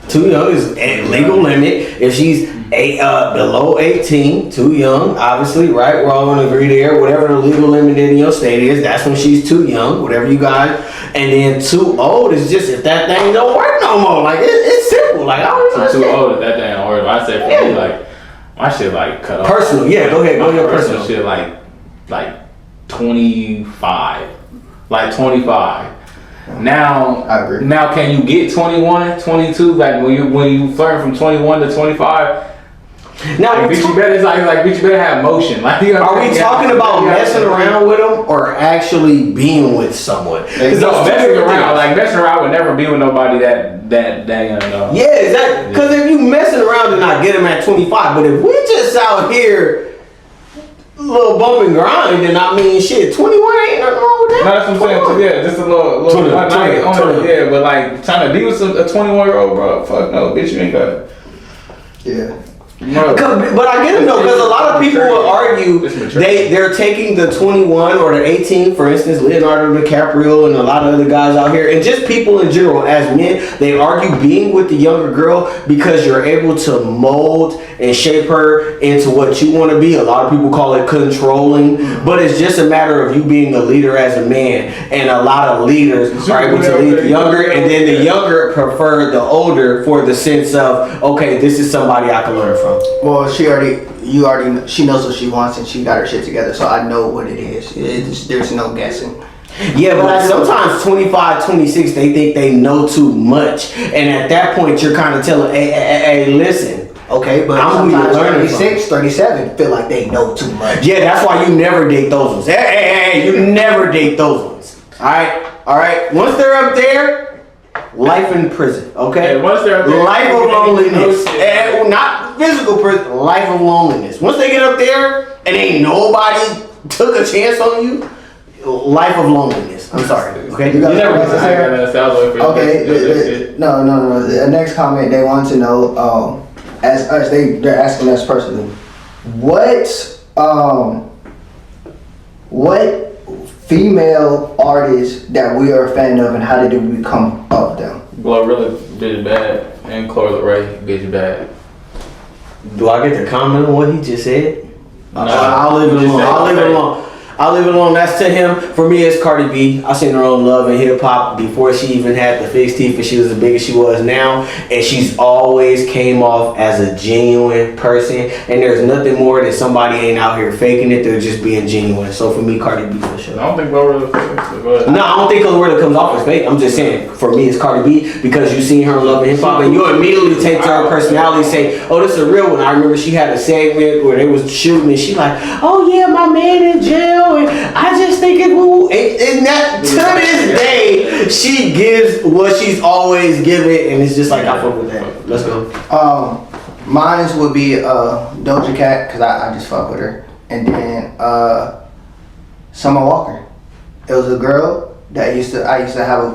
Speaker 1: Too young is a legal limit. If she's below 18, too young, obviously, right? We're all gonna agree there. Whatever the legal limit in your state is, that's when she's too young. Whatever you guys. And then too old is just if that thing don't work no more. Like it's simple. Like I don't
Speaker 3: I'm too
Speaker 1: understand.
Speaker 3: old at that thing. Or I say for me, like my shit like cut off.
Speaker 1: Personal, yeah. Go ahead. Go
Speaker 3: My
Speaker 1: your personal
Speaker 3: shit like 25, like 25. Now,
Speaker 2: I agree.
Speaker 3: Now, can you get 21, 22? Like when you flirt from 21 to 25?
Speaker 1: Now,
Speaker 3: Like, bitch, you better bitch, you better have motion. Like, you know,
Speaker 1: are we talking about messing around with them or actually being with someone?
Speaker 3: No, messing around. Like messing around would never be with nobody that young. No.
Speaker 1: Yeah, exactly. Because if you messing around and I get them at 25, but if we just out here little bump and grind, then I mean shit, 21 ain't nothing wrong with that.
Speaker 3: No, that's what I'm saying. Yeah, just a little
Speaker 1: 20,
Speaker 3: one night
Speaker 1: 20,
Speaker 3: on it. Yeah, but like trying to be with a 21-year-old, bro. Fuck no, bitch, you ain't got it.
Speaker 2: Yeah.
Speaker 3: No.
Speaker 1: But I get it though, because a lot of people will argue they're taking the 21 or the 18, for instance, Leonardo DiCaprio and a lot of other guys out here, and just people in general as men, they argue being with the younger girl because you're able to mold and shape her into what you want to be. A lot of people call it controlling, but it's just a matter of you being a leader as a man, and a lot of leaders are able to lead the younger, and then the younger prefer the older for the sense of, okay, this is somebody I can learn from.
Speaker 2: Well, she knows what she wants and she got her shit together, so I know what it is. There's no guessing.
Speaker 1: Yeah, but sometimes 25, 26, they think they know too much. And at that point, you're kind of telling, hey, listen.
Speaker 2: Okay, but
Speaker 1: I'm
Speaker 2: sometimes
Speaker 1: learning
Speaker 2: 36, 37 feel like they know too much.
Speaker 1: Yeah, that's why you never date those ones. Hey, you never date those ones. All right. Once they're up there, life in prison, okay?
Speaker 3: Yeah, once they're up there,
Speaker 1: life of loneliness.
Speaker 3: no
Speaker 1: Not physical prison, life of loneliness. Once they get up there and ain't nobody took a chance on you, life of loneliness. I'm sorry, okay?
Speaker 2: You got
Speaker 1: never
Speaker 2: Okay, no. The next comment they want to know, as us, they're asking us personally, what female artists that we are a fan of and how did we become of them?
Speaker 3: Glorilla did it bad, and Chloe Ray did it bad.
Speaker 1: Do I get to comment on what he just said?
Speaker 3: No,
Speaker 1: I'll leave it alone. I'll leave it alone. That's to him. For me, it's Cardi B. I seen her on Love and Hip Hop before she even had the fixed teeth, and she was as big as she was now. And she's always came off as a genuine person. And there's nothing more that somebody ain't out here faking it. They're just being genuine. So for me, Cardi B for sure.
Speaker 3: I don't think Glorilla.
Speaker 1: No, I don't think Glorilla comes off as fake. I'm just saying, for me, it's Cardi B because you seen her on Love and Hip Hop, and you immediately take to her personality and say, "Oh, this is a real one." I remember she had a segment where they was shooting, and she like, "Oh yeah, my man in jail." And I just think it will, and that to this day, she gives what she's always given, and it's just like I fuck with that. Let's go.
Speaker 2: Mine would be Doja Cat because I just fuck with her, and then Summer Walker. It was a girl that I used to have a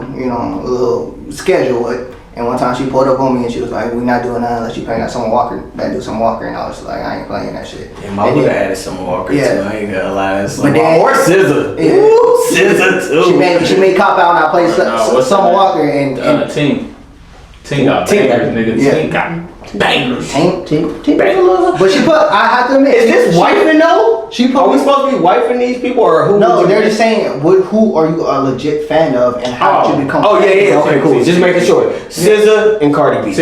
Speaker 2: little schedule with. And one time she pulled up on me and she was like, "We're not doing that unless you playing that Summer Walker, that do Summer Walker." And I was like, "I ain't playing that shit."
Speaker 1: And my would have added Summer Walker too. I ain't gonna lie.
Speaker 2: But then,
Speaker 1: or SZA.
Speaker 2: Yeah.
Speaker 1: Ooh, SZA too.
Speaker 2: She made Cop Out and I played Summer Walker and
Speaker 3: Team got bangers, nigga.
Speaker 2: Yeah.
Speaker 3: Team got bangers.
Speaker 2: Team. But she put, I have to admit,
Speaker 1: Is this wifing though? Are we supposed to be wifing these people or who?
Speaker 2: No, they're just saying who are you a legit fan of and how did you become?
Speaker 1: Oh yeah. Okay, cool. Just making sure. SZA and Cardi B.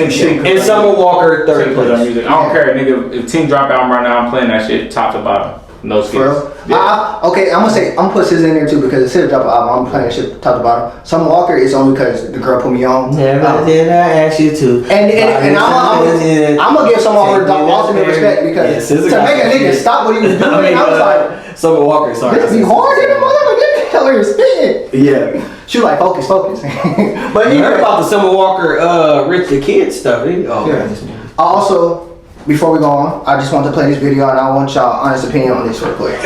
Speaker 1: And Summer Walker, third place.
Speaker 3: Music. I don't care, nigga. If Team drop album right now, I'm playing that shit top to bottom. No skits.
Speaker 2: For real? Okay, I'm gonna put SZA in there too because instead of drop an album, I'm playing shit top to bottom. Summer Walker is only because the girl put me on.
Speaker 1: Never did I ask you to.
Speaker 2: And I'm gonna give Summer Walker the ultimate respect because to make a nigga stop what he was doing, I was like,
Speaker 1: Summer Walker, sorry.
Speaker 2: this be hard in the motherfucker. Get the hell here spitting.
Speaker 1: Yeah.
Speaker 2: She was like, focus. But
Speaker 1: You heard about the Summer Walker, Rich the Kid stuff?
Speaker 2: Yeah. Also, before we go on, I just want to play this video and I want y'all honest opinion on this real quick. On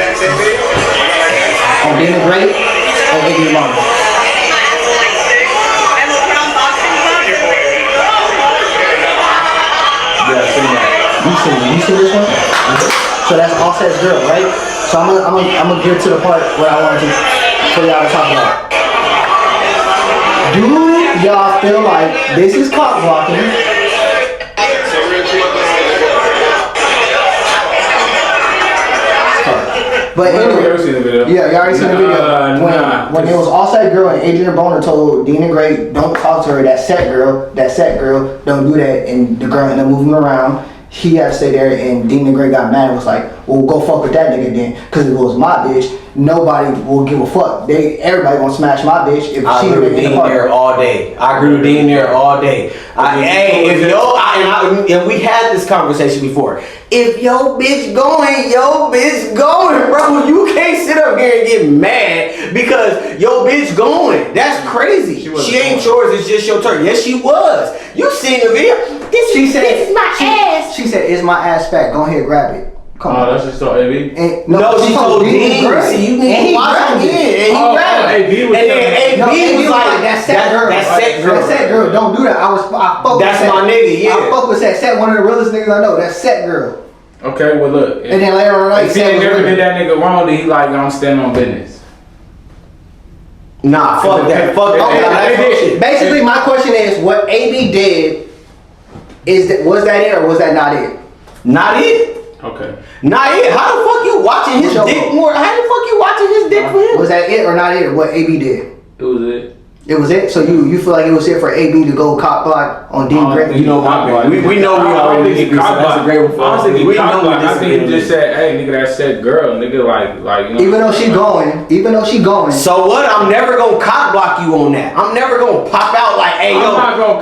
Speaker 2: being great and Iggy Mama. You see this one? So that's Offset's girl, right? So I'm gonna get to the part where I wanted for y'all to talk about. Do y'all feel like this is cock blocking? But anyway, yeah, y'all already seen the video. When it was Offset girl and Adrian Boner told Dina Gray, don't talk to her, that set girl, don't do that, and the girl ended up moving around. He had to stay there, and Dina Gray got mad and was like, well, go fuck with that nigga then, because if it was my bitch, nobody will give a fuck. Everybody gonna smash my bitch if
Speaker 1: I
Speaker 2: she
Speaker 1: agree with Dean there all day. I agree with Dean there all day. And we had this conversation before. If your bitch going, bro. You can't sit up here and get mad because your bitch going. That's crazy. She ain't yours, it's just your turn. Yes, she was. You seen the video. This is my ass.
Speaker 2: She said, it's my ass fat. Go ahead, grab it. Come on.
Speaker 3: That's just so AB?
Speaker 2: No,
Speaker 1: she told Dean. See, you need to watch it again. And he grabbed it. And then AB was like, that's that girl. That's that girl. Don't do that. I fuck with that's my nigga, yeah.
Speaker 2: I fuck with that. One of the realest niggas I know. That's that girl.
Speaker 3: Okay, well look.
Speaker 2: And then later on,
Speaker 3: if he ain't never did that nigga wrong, then he like, I'm standing on business.
Speaker 1: Nah, fuck that. Fuck that.
Speaker 2: Basically, my question is, what AB did, was that it or was that not it?
Speaker 1: Not it.
Speaker 3: Okay.
Speaker 1: Not it. How the fuck you watching his dick more? How the fuck you watching his dick for him?
Speaker 2: Was that it or not it? What AB did?
Speaker 3: It was it.
Speaker 2: It was it? So you feel like it was it for AB to go cop block on Dean Gray?
Speaker 1: You know my boy. We know we already disagree, so that's a great one for us.
Speaker 3: I think he just said, hey, nigga, that said girl. Nigga, like, you know.
Speaker 2: Even though she going.
Speaker 1: So what? I'm never gonna cock block you on that. I'm never gonna pop out like, hey, yo,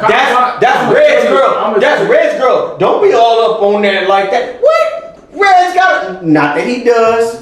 Speaker 1: that's Red's girl. That's Red's girl. Don't be all up on that like that. What? Red's got not that he does.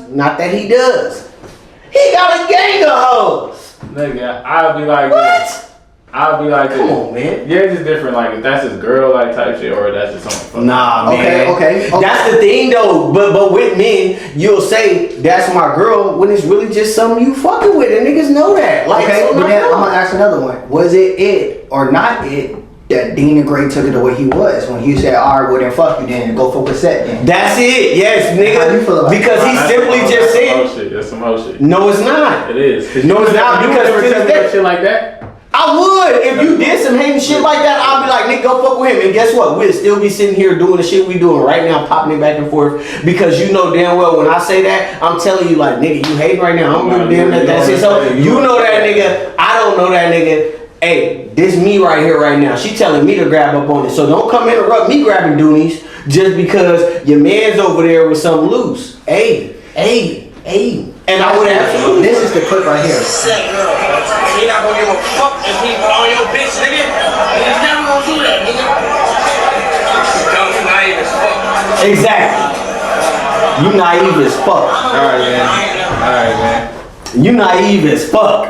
Speaker 1: He got a gang of hoes.
Speaker 3: Nigga, I'll be like,
Speaker 1: what?
Speaker 3: I'll be like,
Speaker 1: come on, man.
Speaker 3: Yeah, it's just different. Like, if that's his girl, like, type shit, or that's just something.
Speaker 1: Nah, man.
Speaker 2: Okay.
Speaker 1: That's the thing, though. But with men, you'll say that's my girl when it's really just something you fucking with, and niggas know that. Like,
Speaker 2: okay, but then I'm gonna ask another one. Was it or not it that Dina Gray took it the way he was when he said, all right, well then fuck you then, go fuck with Set then?
Speaker 1: That's it, yes, nigga.
Speaker 2: How you feel about
Speaker 1: because he simply just said,
Speaker 3: that's some shit.
Speaker 1: No, it's not.
Speaker 3: It is.
Speaker 1: No, it's not because
Speaker 3: that shit like that.
Speaker 1: I would. If you did some hating shit like that, I'd be like, nigga, go fuck with him. And guess what? We'd still be sitting here doing the shit we doing right now, popping it back and forth. Because you know damn well when I say that, I'm telling you like, nigga, you hating right now. I'm gonna damn that shit. So you know that nigga. I don't know that nigga. Hey, this me right here right now. She telling me to grab up on it. So don't come interrupt me grabbing doonies just because your man's over there with something loose. Hey. And I would absolutely.
Speaker 2: This is the clip right here.
Speaker 5: He not gonna give a fuck if he on your bitch, nigga. He's never gonna do that, nigga. Dumb, naive as fuck.
Speaker 1: Exactly. You naive as fuck.
Speaker 3: Alright, man.
Speaker 1: You naive as fuck.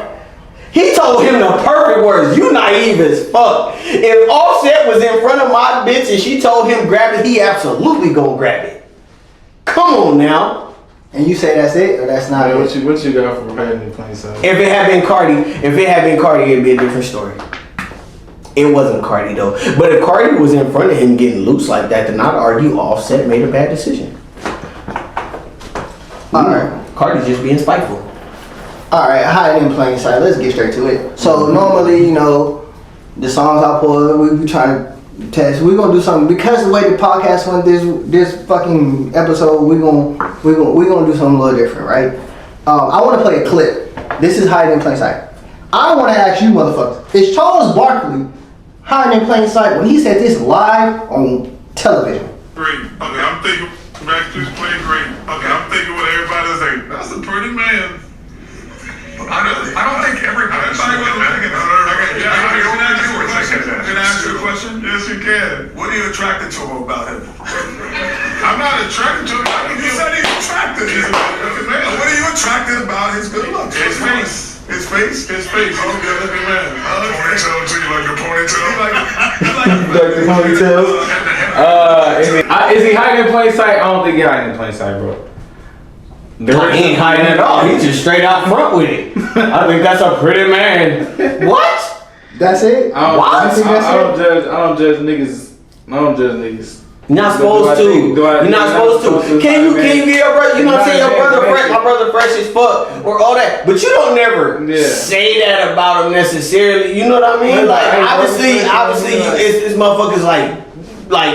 Speaker 1: He told him the perfect words. You naive as fuck. If Offset was in front of my bitch and she told him grab it, he absolutely gonna grab it. Come on now.
Speaker 2: And you say that's it or that's not it?
Speaker 3: What you got for hiding in plain sight?
Speaker 1: If it had been Cardi, it'd be a different story. It wasn't Cardi though. But if Cardi was in front of him getting loose like that, then I'd argue Offset made a bad decision. Alright. Cardi's just being spiteful.
Speaker 2: Alright, hiding in plain sight. Let's get straight to it. So normally, you know, the songs I pull, we be trying to test. We're gonna do something because the way the podcast went this fucking episode. We gonna do something a little different, right? I want to play a clip. This is hiding in plain sight. I want to ask you, motherfuckers, is Charles Barkley hiding in plain sight when he said this live on television?
Speaker 7: Great. Okay, I'm thinking Max just played great. Okay, I'm thinking what everybody that's a pretty man. I don't think everybody. Can I ask you a question? Yes, you can. What are you attracted to about him? I'm not attracted to him. You said he's attractive. What are you attracted about his good looks? His face. His face? His face. Oh, good looking man. Ponytail too. You like the ponytail?
Speaker 3: Like the ponytail? Is he hiding in plain sight? I don't think he's hiding in plain sight, bro.
Speaker 1: He ain't hiding at all. He's just straight out front with it. I think that's a pretty man. What?
Speaker 2: That's it?
Speaker 3: I don't judge niggas.
Speaker 1: You're not supposed to. You're not supposed to. Can you get your brother? You know what I'm saying? Your brother fresh. My brother fresh as fuck, or all that. But you don't never say that about him necessarily. You know what I mean? Like obviously, it's motherfuckers like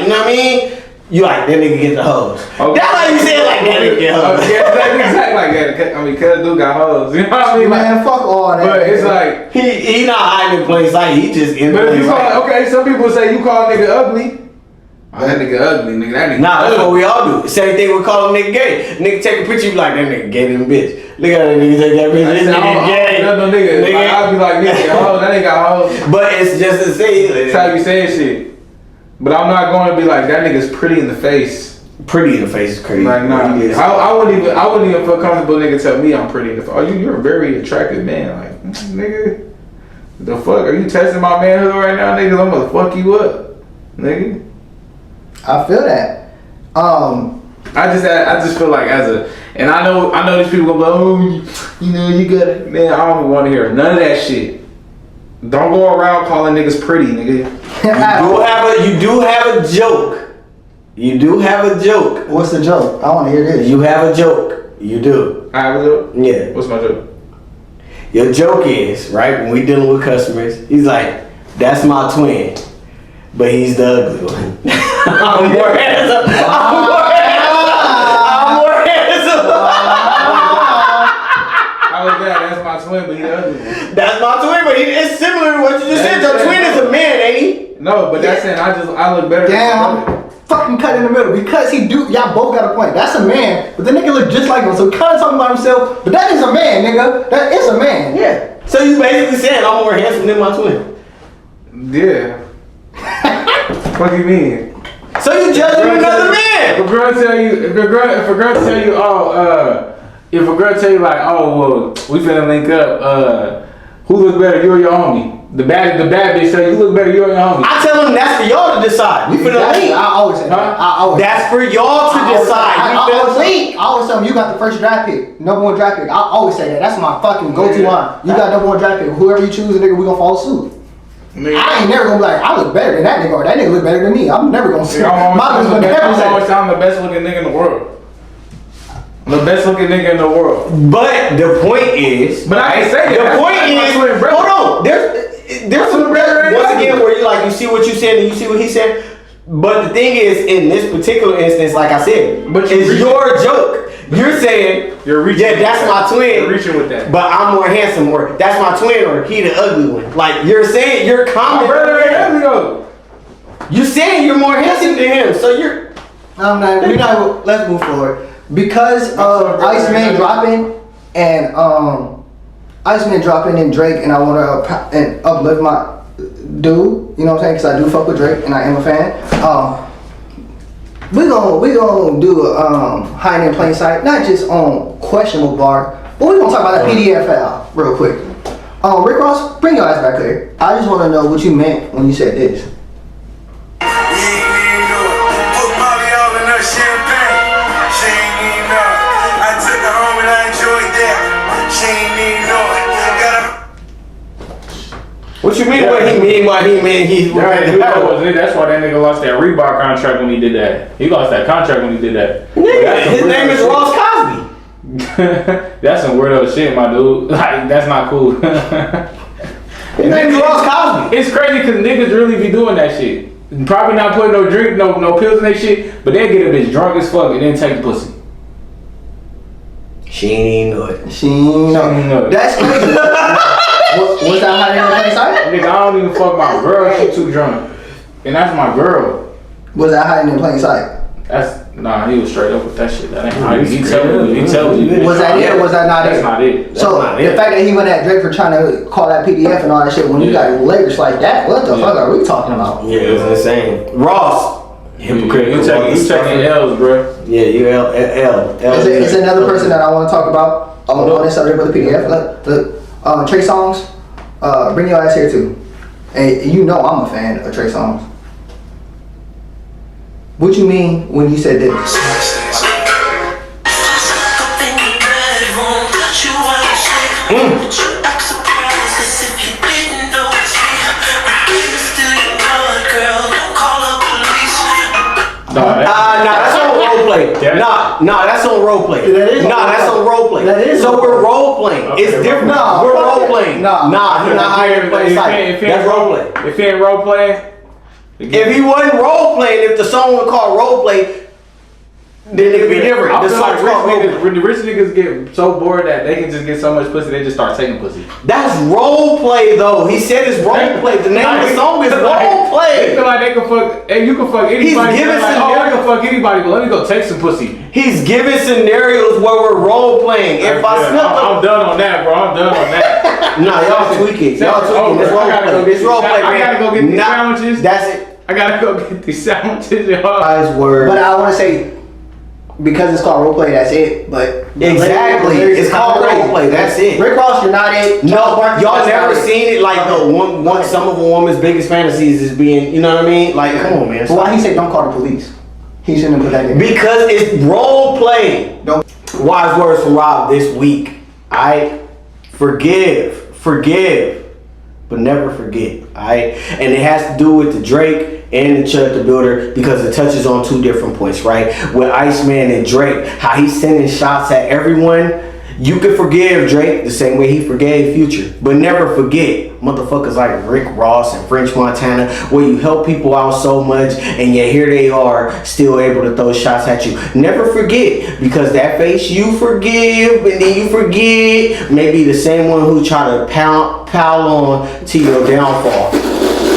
Speaker 1: you know what I mean? You like that nigga get the hoes. Okay. That's how you say it, like that nigga get hoes.
Speaker 3: Yeah, exactly like that. I mean, cuz dude got hoes. You know what I mean?
Speaker 2: Man, fuck all that.
Speaker 3: But it's like
Speaker 1: he not hiding in plain sight. He just in
Speaker 3: but
Speaker 1: plain sight.
Speaker 3: Okay, some people say you call a nigga ugly. Oh, that nigga ugly, nigga. That nigga.
Speaker 1: Nah, that's what we all do. Same thing we call a nigga gay. Nigga take a picture, you be like that nigga gay than bitch. Look at that nigga take that picture. This nigga gay.
Speaker 3: No nigga. Like, I'll be like, nigga, oh, that nigga got hoes.
Speaker 1: But it's just to say.
Speaker 3: That's how you saying shit. But I'm not going to be like that nigga's pretty in the face.
Speaker 1: Pretty in the face is crazy.
Speaker 3: Like nah, I wouldn't even feel comfortable. Nigga tell me I'm pretty in the face. Oh, you're a very attractive man. Like nigga, the fuck are you testing my manhood right now, nigga? I'm gonna fuck you up, nigga.
Speaker 2: I feel that.
Speaker 3: I just feel like and I know these people go, oh, you know you got it, man. I don't want to hear none of that shit. Don't go around calling niggas pretty, nigga.
Speaker 1: You do have a joke. You do have a joke.
Speaker 2: What's the joke? I want to hear this.
Speaker 1: You have a joke. You do.
Speaker 3: I have a joke?
Speaker 1: Yeah.
Speaker 3: What's my joke?
Speaker 1: Your joke is, right, when we dealing with customers, he's like, that's my twin, but he's the ugly one. I'm more handsome. I'm more handsome.
Speaker 3: How was that? That's my twin, but he's the ugly one.
Speaker 1: That's my twin, but it's similar to what you just said. Your twin is a man, ain't he?
Speaker 3: No, but that's saying I look better than my brother.
Speaker 2: Fucking cut in the middle because y'all both got a point. That's a man, but the nigga look just like him. So kind of talking about himself, but that is a man, nigga. That is a man.
Speaker 1: Yeah. So you basically saying I'm more handsome than my twin.
Speaker 3: Yeah. What do you mean?
Speaker 1: So you judging another man.
Speaker 3: If a girl tell you, if a girl tell you, if a girl tell you like, oh well, we finna link up, who looks better, you or your homie? The bad bitch say you look better, you or your homie.
Speaker 1: I tell them that's for y'all to decide. We finna link.
Speaker 2: I always say that.
Speaker 1: That's for y'all to decide.
Speaker 2: I always tell them you got the first draft pick, number one draft pick. I always say that. That's my fucking go-to line. You got number one draft pick. Whoever you choose, nigga, we gonna follow suit. Nigga. I ain't never gonna be like, I look better than that nigga, or that nigga look better than me. I'm never gonna say that.
Speaker 3: I'm the best looking nigga in the world. The best looking nigga in the world.
Speaker 1: But the point is,
Speaker 3: but I ain't say that.
Speaker 1: The point is, hold on. There's some once again where you see what you said and you see what he said. But the thing is, in this particular instance, like I said, but it's your joke. You're saying
Speaker 3: you're reaching.
Speaker 1: Yeah, that's my twin.
Speaker 3: You're reaching with that.
Speaker 1: But I'm more handsome, or that's my twin, or he the ugly one. Like you're saying, you're commenting. You're saying you're more handsome than him, so you're.
Speaker 2: Let's move forward. Because of Iceman dropping and Drake, and I want to uplift my dude, you know what I'm saying? Because I do fuck with Drake and I am a fan. We gonna do a hiding in plain sight, not just on questionable bar, but we gonna talk about that PDF file real quick. Rick Ross, bring your ass back here. I just want to know what you meant when you said this.
Speaker 1: What you mean? What he mean? What he mean?
Speaker 3: That's why that nigga lost that Reebok contract when he did that. He lost that contract when he did that.
Speaker 1: Nigga, his name is Ross Cosby.
Speaker 3: That's some weirdo shit, my dude. Like that's not cool.
Speaker 1: His name is Ross Cosby.
Speaker 3: It's crazy because niggas really be doing that shit. Probably not putting no drink, no pills in that shit, but they get a bitch drunk as fuck and then take the pussy.
Speaker 1: She ain't know it.
Speaker 2: She ain't know it. That's crazy. What's that hiding in plain sight?
Speaker 3: Nigga, I don't even fuck my girl. She too drunk, and that's my girl.
Speaker 2: Was that hiding in plain sight?
Speaker 3: That's Nah, he was straight up with that shit. That ain't how he tell you. He tell you.
Speaker 2: Was that it or was that not
Speaker 3: That's
Speaker 2: it?
Speaker 3: not it.
Speaker 2: So
Speaker 1: not
Speaker 2: the
Speaker 1: it.
Speaker 2: fact that he went at Drake for trying to call that PDF and all that shit when you got lyrics like that, what the fuck are we talking about?
Speaker 1: Yeah, it was insane. Ross, hypocritical.
Speaker 3: You taking L's, bro.
Speaker 1: Yeah, you L.
Speaker 2: It's another person that I want to talk about on this subject with the PDF. Look, Trey Songz, bring your ass here too. And you know I'm a fan of Trey Songz. What you mean when you said this?
Speaker 1: That's on roleplay. Nah, that's on roleplay. That's on roleplay.
Speaker 2: That is
Speaker 1: so we're role playing.
Speaker 3: Okay,
Speaker 1: It's different.
Speaker 2: No,
Speaker 1: we're
Speaker 2: fuck
Speaker 1: role
Speaker 2: it.
Speaker 1: playing.
Speaker 2: No.
Speaker 1: Nah, he's not hired to play side. That's role play.
Speaker 3: If he ain't role playing,
Speaker 1: If he wasn't role playing, if the song was called role play, then it could be different.
Speaker 3: I
Speaker 1: The
Speaker 3: feel like
Speaker 1: song's called role play.
Speaker 3: when the rich niggas get so bored that they can just get so much pussy, they just start taking pussy.
Speaker 1: That's role play though. He said it's role play. The name of the song is role
Speaker 3: They
Speaker 1: play.
Speaker 3: feel like they can fuck, and you can fuck anybody.
Speaker 1: He's giving
Speaker 3: like, I can fuck anybody, but let me go take some pussy.
Speaker 1: He's giving scenarios where we're role playing. If I
Speaker 3: Yeah,
Speaker 1: snap
Speaker 3: I'm done on that, bro. I'm done on that.
Speaker 1: Nah, y'all tweaking. Y'all tweaking. It's role play. It's role play, man.
Speaker 3: I gotta go get these sandwiches.
Speaker 1: That's it.
Speaker 3: I gotta go get these sandwiches, y'all.
Speaker 1: Guys were.
Speaker 2: But I want to say, because it's called roleplay, that's it. But
Speaker 1: Exactly. It's called roleplay. That's it.
Speaker 2: Rick Ross, you're not it.
Speaker 1: No,
Speaker 2: Martin,
Speaker 1: y'all
Speaker 2: that's
Speaker 1: never
Speaker 2: not it.
Speaker 1: seen it like the one. Some of a woman's biggest fantasies is being. You know what I mean? Like, come on, man.
Speaker 2: But why he said don't call the police? He shouldn't have put that in.
Speaker 1: Because it's role play.
Speaker 2: Don't.
Speaker 1: Wise words from Rob this week. I forgive, but never forget. And it has to do with the Drake and the Chud the Builder because it touches on two different points, right? With Iceman and Drake, how he's sending shots at everyone. You can forgive Drake the same way he forgave Future, but never forget motherfuckers like Rick Ross and French Montana, where you help people out so much, and yet here they are still able to throw shots at you. Never forget, because that face you forgive and then you forget may be the same one who try to pile on to your downfall.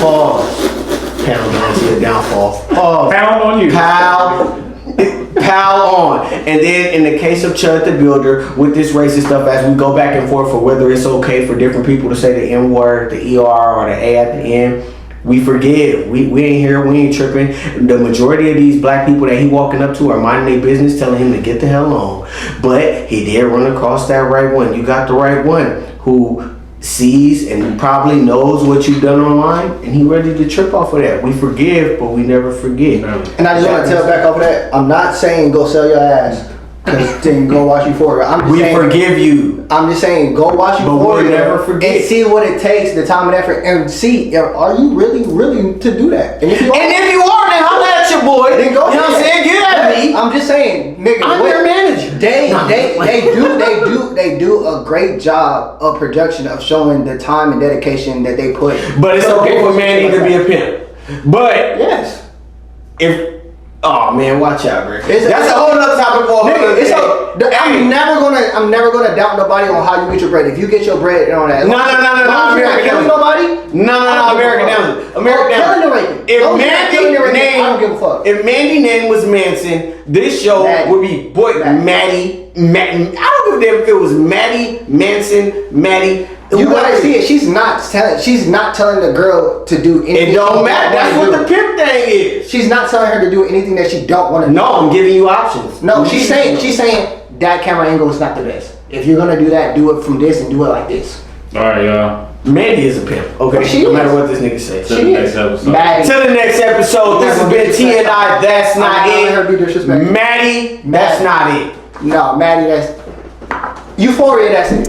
Speaker 1: Pause. Pound on to your downfall. Pause.
Speaker 3: Pound on you.
Speaker 1: Pal on. And then in the case of Chud the Builder, with this racist stuff, as we go back and forth for whether it's okay for different people to say the N word, the ER, or the A at the end, we forgive. We ain't here, we ain't tripping. The majority of these black people that he walking up to are minding their business, telling him to get the hell on. But he did run across that right one. You got the right one who sees and probably knows what you've done online, and he ready to trip off of that. We forgive, but we never forget.
Speaker 2: And I just want to tell back off of that. I'm not saying go sell your ass, cause then go watch Euphoria. I'm just saying,
Speaker 1: forgive you.
Speaker 2: I'm just saying go watch
Speaker 1: But
Speaker 2: Euphoria.
Speaker 1: we'll never forget.
Speaker 2: And see what it takes, the time and effort, and see are you really to do that? And if you are,
Speaker 1: then holla at your boy.
Speaker 2: then go.
Speaker 1: You know what I'm saying? Get at me.
Speaker 2: I'm just saying, nigga.
Speaker 1: I'm your manager.
Speaker 2: They do a great job of production of showing the time and dedication that they put.
Speaker 1: But it's okay for Manny to be a pimp. But
Speaker 2: yes.
Speaker 1: Oh man, watch out, bro.
Speaker 2: That's
Speaker 1: a whole other topic for
Speaker 2: nigga, I'm never gonna doubt nobody on how you get your bread. If you get your bread and all that.
Speaker 1: No,
Speaker 2: You're not killing nobody.
Speaker 1: No, American Damsel.
Speaker 2: Killing the raping. I don't give a fuck.
Speaker 1: If Mandy's name was Manson, this show would be Maddie. I don't give a damn if it was Maddie, Manson, Maddie.
Speaker 2: You gotta see it. She's not telling the girl to do anything.
Speaker 1: It don't matter. That's what the pimp thing is.
Speaker 2: She's not telling her to do anything that she don't want to do.
Speaker 1: No, I'm giving you options.
Speaker 2: No, she's saying that camera angle is not the best. If you're gonna do that, do it from this and do it like this.
Speaker 3: All right, y'all.
Speaker 1: Mandy is a pimp. Okay, no matter what this nigga says.
Speaker 3: To the next episode.
Speaker 1: To the next episode. This has been T and I. That's not it.
Speaker 2: Her be disrespectful.
Speaker 1: Maddie, that's not it.
Speaker 2: No, Maddie, that's Euphoria. That's it.